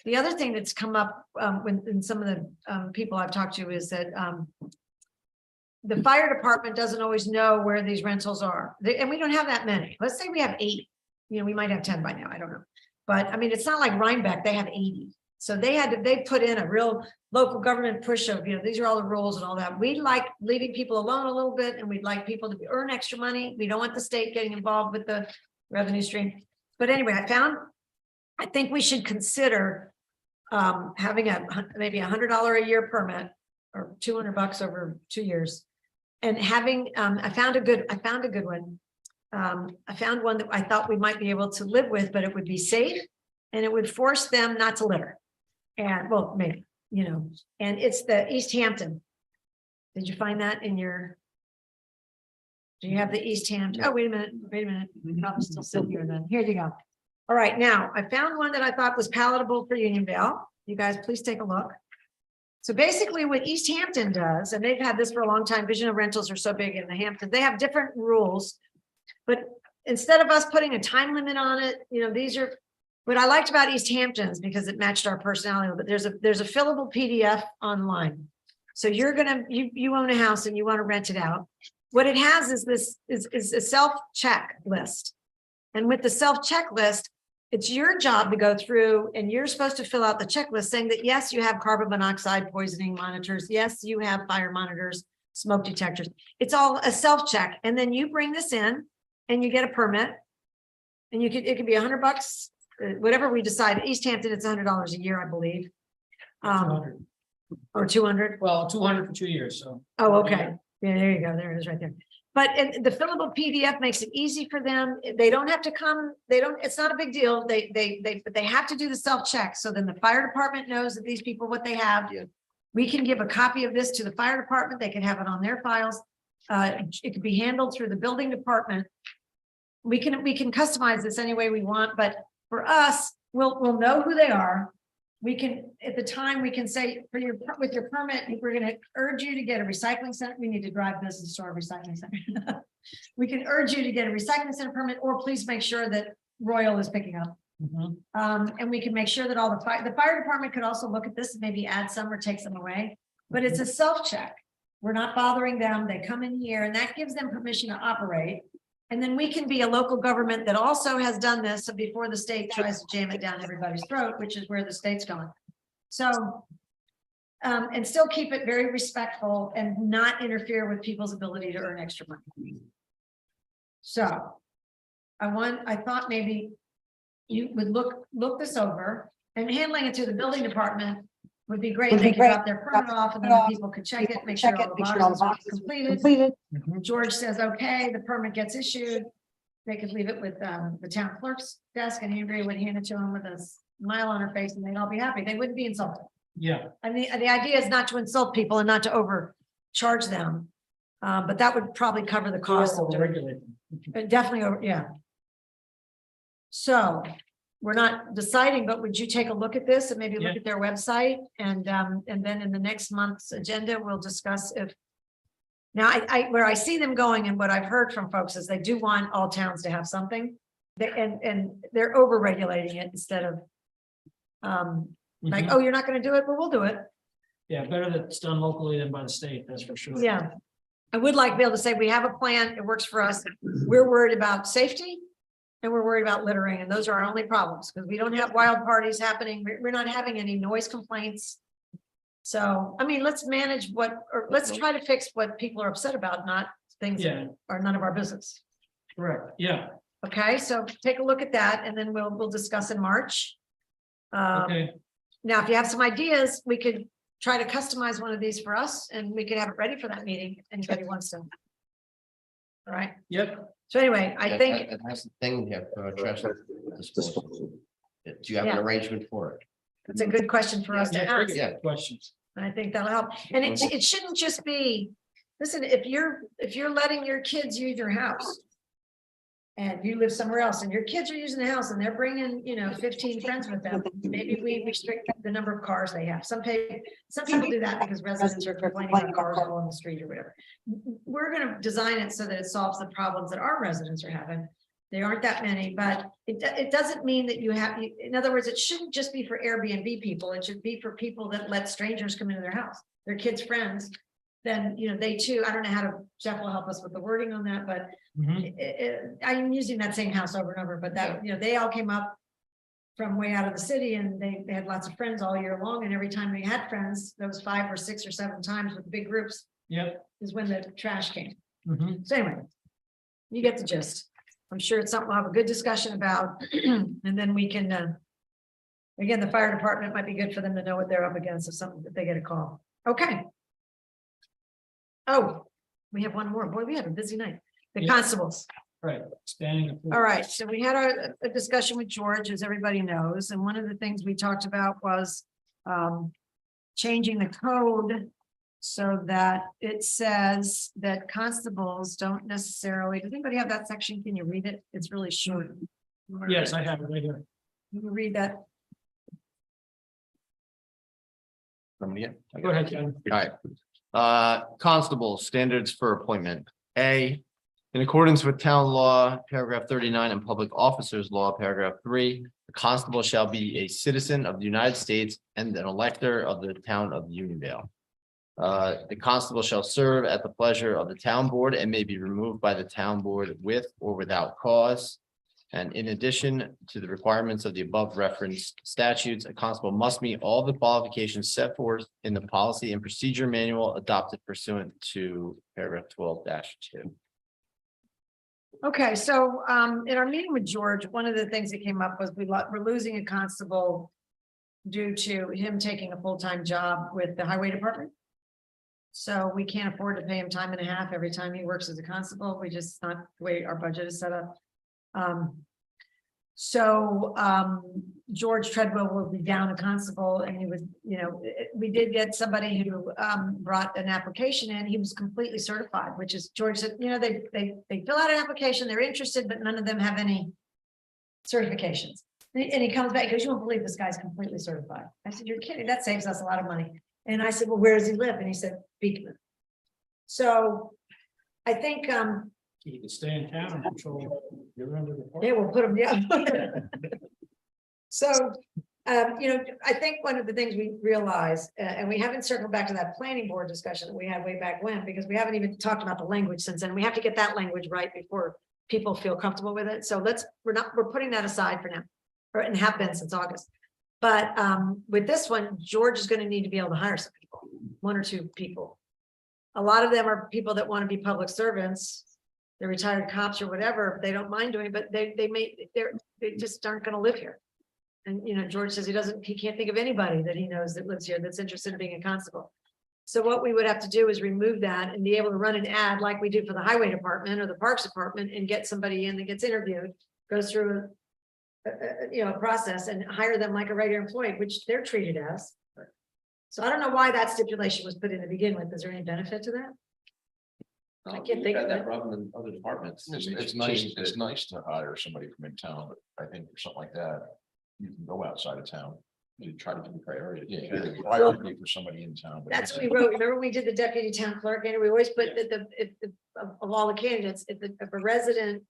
The other thing that's come up, in some of the, people I've talked to is that, the fire department doesn't always know where these rentals are, and we don't have that many. Let's say we have 8, we might have 10 by now, I don't know. But I mean, it's not like Rhinebeck, they have 80. So they put in a real local government push of, these are all the rules and all that. We like leaving people alone a little bit, and we'd like people to earn extra money. We don't want the state getting involved with the revenue stream. But anyway, I think we should consider having maybe $100 a year permit or $200 over 2 years. And having, I found a good one. I found one that I thought we might be able to live with, but it would be safe and it would force them not to litter. And well, maybe, and it's the East Hampton. Did you find that in your? Do you have the East Hampton? Oh, wait a minute. Probably still sitting here then. Here you go. All right, now I found one that I thought was palatable for Unionville. You guys, please take a look. So basically what East Hampton does, and they've had this for a long time, vision of rentals are so big in the Hamptons, they have different rules. But instead of us putting a time limit on it, these are, what I liked about East Hamptons, because it matched our personality, but there's a fillable PDF online. So you own a house and you want to rent it out. What it has is this is a self-check list. And with the self-checklist, it's your job to go through and you're supposed to fill out the checklist saying that, yes, you have carbon monoxide poisoning monitors. Yes, you have fire monitors, smoke detectors. It's all a self-check. And then you bring this in and you get a permit, and it could be $100, whatever we decide. At East Hampton, it's $100 a year, I believe. 200. Or 200. Well, 200 for 2 years, so. Oh, okay. Yeah, there you go. There it is right there. But the fillable PDF makes it easy for them. They don't have to come. It's not a big deal. But they have to do the self-check. So then the fire department knows that these people, what they have. Yeah. We can give a copy of this to the fire department. They can have it on their files. It could be handled through the building department. We can customize this any way we want, but for us, we'll know who they are. We can, at the time, we can say with your permit, we're going to urge you to get a recycling center. We need to drive business to our recycling center. We can urge you to get a recycling center permit, or please make sure that Royal is picking up. And we can make sure that all the fire department could also look at this and maybe add some or take some away, but it's a self-check. We're not bothering them. They come in here and that gives them permission to operate. And then we can be a local government that also has done this before the state tries to jam it down everybody's throat, which is where the state's going. So, and still keep it very respectful and not interfere with people's ability to earn extra money. So I thought maybe you would look this over, and handling it to the building department would be great. They could drop their permit off and then the people could check it, make sure all the boxes are completed. George says, okay, the permit gets issued. They could leave it with the town clerk's desk, and Andrea would hand it to them with a smile on her face, and they'd all be happy. They wouldn't be insulted. Yeah. And the idea is not to insult people and not to overcharge them. But that would probably cover the cost of doing it. Definitely, yeah. So we're not deciding, but would you take a look at this and maybe look at their website, and then in the next month's agenda, we'll discuss if. Now, where I see them going, and what I've heard from folks is they do want all towns to have something, and they're over regulating it instead of like, oh, you're not going to do it, but we'll do it. Yeah, better that it's done locally than by the state, that's for sure. Yeah, I would like to be able to say we have a plan, it works for us. We're worried about safety, and we're worried about littering, and those are our only problems, because we don't have wild parties happening. We're not having any noise complaints. So, I mean, let's manage let's try to fix what people are upset about, not things that are none of our business. Correct, yeah. Okay, so take a look at that, and then we'll discuss in March. Okay. Now, if you have some ideas, we could try to customize one of these for us, and we could have it ready for that meeting if anybody wants to. All right. Yep. So anyway, I think. And that's the thing here, trash disposal. Do you have an arrangement for it? It's a good question for us to ask. Yeah, questions. And I think that'll help. And it shouldn't just be, listen, if you're letting your kids use your house and you live somewhere else and your kids are using the house and they're bringing, 15 friends with them, maybe we restrict the number of cars they have. Some people do that because residents are complaining about cars all on the street or whatever. We're going to design it so that it solves the problems that our residents are having. There aren't that many, but it doesn't mean that you have, in other words, it shouldn't just be for Airbnb people. It should be for people that let strangers come into their house, their kids' friends. Then, they too, I don't know how to, Jeff will help us with the wording on that, but Mhm. I'm using that same house over and over, but that, they all came up from way out of the city and they had lots of friends all year long. And every time they had friends, those 5 or 6 or 7 times with big groups Yep. is when the trash came. Mhm. So anyway, you get the gist. I'm sure it's something we'll have a good discussion about, and then we can, again, the fire department might be good for them to know what they're up against if something, if they get a call. Okay. Oh, we have one more. Boy, we had a busy night. The Yeah. constables. Right, expanding. the- All right, so we had a discussion with George, as everybody knows, and one of the things we talked about was changing the code so that it says that constables don't necessarily, does anybody have that section? Can you read it? It's really short. Yes, I have it right here. You can read that. Somebody yet? Go ahead, Kevin. All right. Constable standards for appointment. A, in accordance with town law, paragraph 39 and public officers law, paragraph 3, the constable shall be a citizen of the United States and an elector of the town of Unionville. The constable shall serve at the pleasure of the town board and may be removed by the town board with or without cause. And in addition to the requirements of the above referenced statutes, a constable must meet all the qualifications set forth in the policy and procedure manual adopted pursuant to paragraph 12-2. Okay, so in our meeting with George, one of the things that came up was we're losing a constable due to him taking a full-time job with the highway department. So we can't afford to pay him time and a half every time he works as a constable. We just, not the way our budget is set up. George Treadwell will be down a constable, and he was, we did get somebody who brought an application in. He was completely certified, which is, George said, they fill out an application, they're interested, but none of them have any certifications. And he comes back, he goes, you won't believe this guy's completely certified. I said, you're kidding, that saves us a lot of money. And I said, well, where does he live? And he said, Beekman. So I think He can stay in town and control. You're under the. yeah, we'll put them, yeah. So, I think one of the things we realize, and we haven't circled back to that planning board discussion that we had way back when, because we haven't even talked about the language since then. We have to get that language right before people feel comfortable with it. So we're putting that aside for now, and have been since August. But with this one, George is going to need to be able to hire some people, 1 or 2 people. A lot of them are people that want to be public servants. They're retired cops or whatever. They don't mind doing, but they just aren't going to live here. And George says he can't think of anybody that he knows that lives here that's interested in being a constable. So what we would have to do is remove that and be able to run an ad like we do for the highway department or the parks department and get somebody in that gets interviewed, goes through a process and hire them like a regular employee, which they're treated as. So I don't know why that stipulation was put in to begin with. Is there any benefit to that? I can't think of that it. problem in other departments. It's nice to hire somebody from in town, but I think for something like that, you can go outside of town. You try to do the priority. Yeah, priority for somebody in town. but- That's what we wrote. Remember when we did the deputy town clerk, and we always put of all the candidates, if a resident,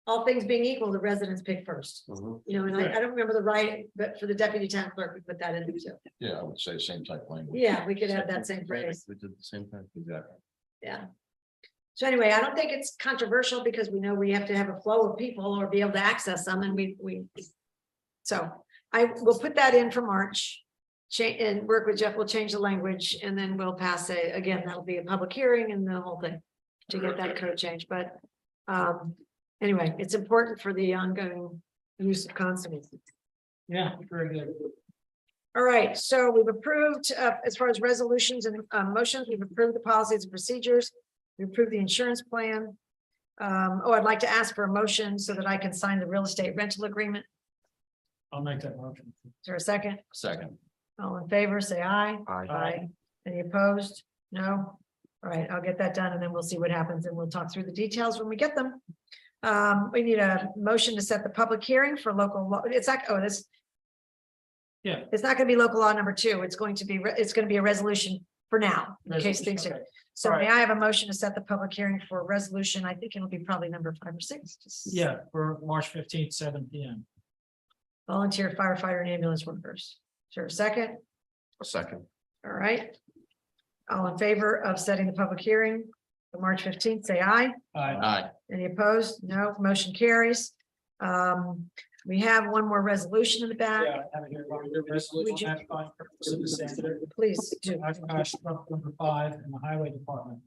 all things being equal, the residents pick first. Mhm. And I don't remember the right, but for the deputy town clerk, we put that in there too. Yeah, I would say same type language. Yeah, we could have that same phrase. We did the same thing. Exactly. Yeah. So anyway, I don't think it's controversial because we know we have to have a flow of people or be able to access them, and so I will put that in for March. And work with Jeff, we'll change the language, and then we'll pass again, that'll be a public hearing and the whole thing to get that code changed, but anyway, it's important for the ongoing use of constables. Yeah, very good. All right, so we've approved, as far as resolutions and motions, we've approved the policies and procedures. We approved the insurance plan. I'd like to ask for a motion so that I can sign the real estate rental agreement. I'll make that motion. Is there a second? Second. All in favor, say aye. Aye. Any opposed? No? All right, I'll get that done and then we'll see what happens and we'll talk through the details when we get them. We need a motion to set the public hearing for local law. It's like, Yeah. it's not gonna be local law number 2. It's going to be a resolution for now, in case things Resolution, are. So All may right. I have a motion to set the public hearing for resolution? I think it'll be probably number 5 or 6. Just Yeah, for March 15th, 7 p.m. Volunteer firefighter and ambulance workers. Sure, a second? A second. All right. All in favor of setting the public hearing for March 15th, say aye. Aye. Any opposed? No, motion carries. We have one more resolution in the back. Yeah, I have it here. The resolution ratifying purpose of the standard. Please do. Oshkosh truck number 5 in the highway department.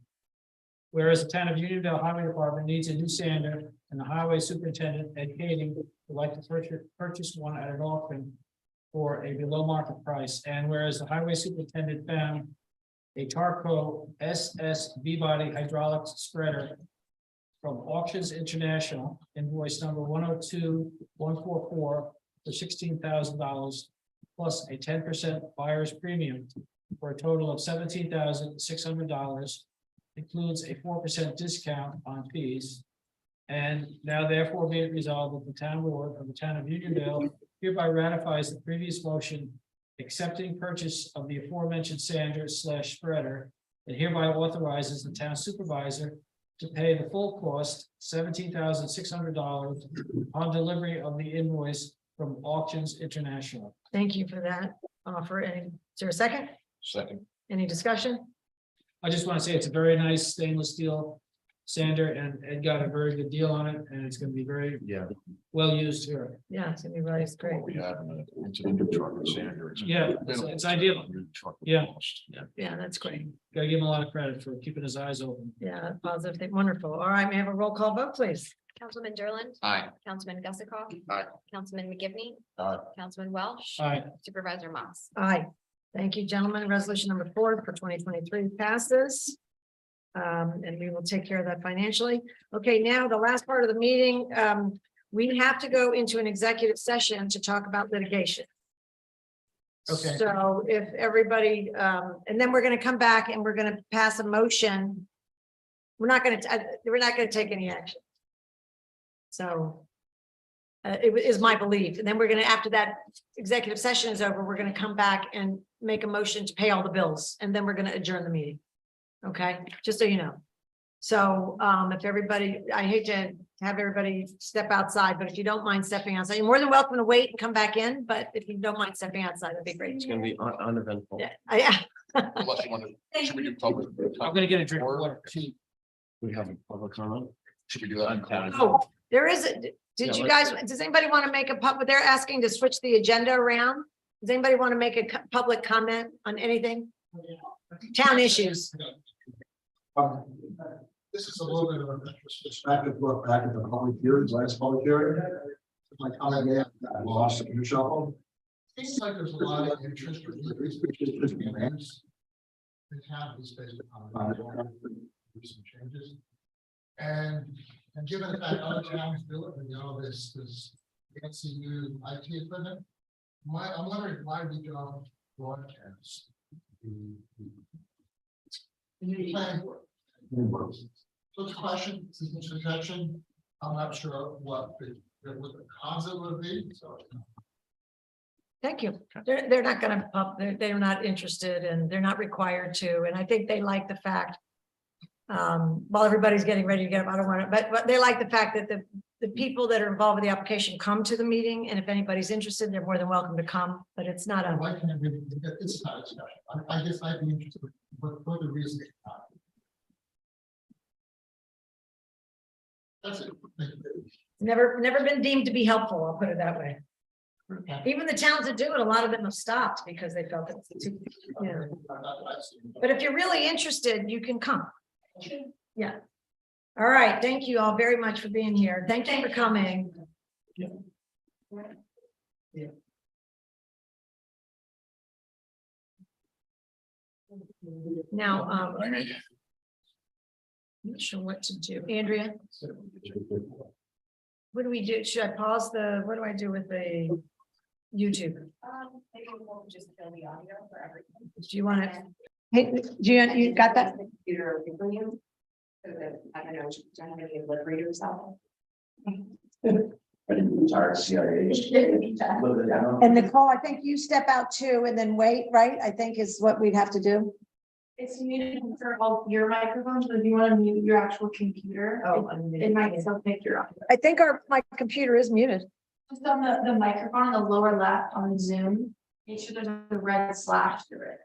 Whereas the town of Unionville Highway Department needs a new sander and the highway superintendent Ed Kading would like to purchase one at an auction for a below market price. And whereas the highway superintendent found a Tarco SS V-body hydraulic spreader from Auctions International, invoice number 102144 for $16,000 plus a 10% buyer's premium for a total of $17,600, includes a 4% discount on fees. And now therefore be it resolved that the town board of the town of Unionville hereby ratifies the previous motion accepting purchase of the aforementioned sander / spreader, and hereby authorizes the town supervisor to pay the full cost, $17,600 on delivery of the invoice from Auctions International. Thank you for that offer. And is there a second? Second. Any discussion? I just want to say it's a very nice stainless steel sander and Ed got a very good deal on it and it's going to be very well used here. Yeah, it's gonna be really great. We had into the new truck and sander. Yeah, it's ideal. Yeah. Yeah, that's great. Gotta give him a lot of credit for keeping his eyes open. Yeah, positive thing. Wonderful. All right, may I have a roll call vote, please? Councilman Derland. Aye. Councilman Gussakoff. Aye. Councilman McGivney. Aye. Councilman Welsh. Aye. Supervisor Moss. Aye. Thank you, gentlemen. Resolution number 4 for 2023 passes. And we will take care of that financially. Okay, now the last part of the meeting, we have to go into an executive session to talk about litigation. Okay. So if everybody, and then we're gonna come back and we're gonna pass a motion. We're not gonna take any action. So. It is my belief. And then we're gonna, after that executive session is over, we're gonna come back and make a motion to pay all the bills, and then we're gonna adjourn the meeting. Okay, just so you know. So if everybody, I hate to have everybody step outside, but if you don't mind stepping outside, you're more than welcome to wait and come back in, but if you don't mind stepping outside, that'd be great. It's gonna be uneventful. Yeah, Unless you want to, should we do public? I'm gonna get a drink of water. We have a public comment. Should we do that on town? Oh, there is a, did Yeah, you guys, does anybody want to make a public, they're asking to switch the agenda around? Does anybody want to make a public comment on anything? Town issues. This is a little bit of a perspective look back at the public hearings, last public hearing. My comment there, I lost in the shuffle. Seems like there's a lot of interest for these. The town is based upon recent changes. And given that other towns do it, and you know, this fancy new IT equipment. I'm wondering why we don't broadcast the planning board. So it's a question, it's a suggestion. I'm not sure what the concept would be, so. Thank you. They're not gonna, they're not interested and they're not required to, and I think they like the fact. While everybody's getting ready to get up, I don't want to, but they like the fact that the people that are involved with the application come to the meeting, and if anybody's interested, they're more than welcome to come, but it's not a. Why can't we, it's not a discussion. I guess I'd be interested, but for the reason. That's it. Thank you. Never been deemed to be helpful, I'll put it that way. Okay. Even the towns that do it, a lot of them have stopped because they felt it's too, you know. But if you're really interested, you can come. Yeah. All right, thank you all very much for being here. Thank you for coming. Now, I'm not sure what to do. Andrea, what do we do? Should I pause the, what do I do with the YouTube? Maybe we'll just fill the audio for everything. Do you want to? Hey, you got that? The computer for you. So that, I don't know, do I have any lip readers out? And Nicole, I think you step out too and then wait, right? I think is what we'd have to do. It's muted for all your microphones, but if you want to mute your actual computer, it might still pick your. I think my computer is muted. Just on the microphone on the lower left on the Zoom, make sure there's a red slash through it.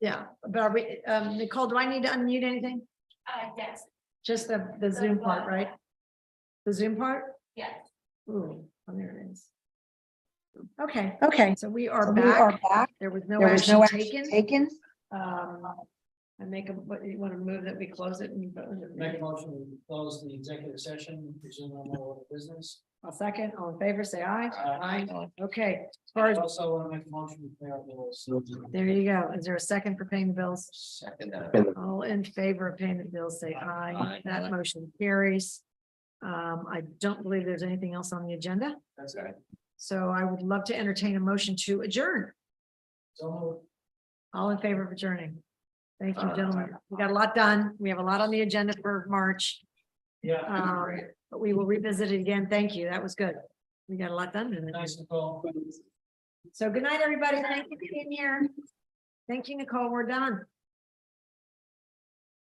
Yeah, but are we, Nicole, do I need to unmute anything? Yes, Just the Zoom part, right? The Zoom part? yes. Ooh, oh, there it is. Okay, so we are back. There was no action taken. I make a, what, you want to move that we close it and. Make a motion to close the executive session, resume our normal business. A second, all in favor, say aye. Aye. Okay, as far as, Also, want to make a motion to pay our bills. there you go. Is there a second for paying the bills? Second. All in favor of paying the bills, say aye. That motion carries. I don't believe there's anything else on the agenda, That's right. so I would love to entertain a motion to adjourn. So All in favor of adjourning? Thank you, gentlemen. We got a lot done. We have a lot on the agenda for March. yeah, But we will revisit it again. Thank you. That was good. We got a lot done in it. nice to call. So good night, everybody. Thank you for being here. Thank you, Nicole. We're done.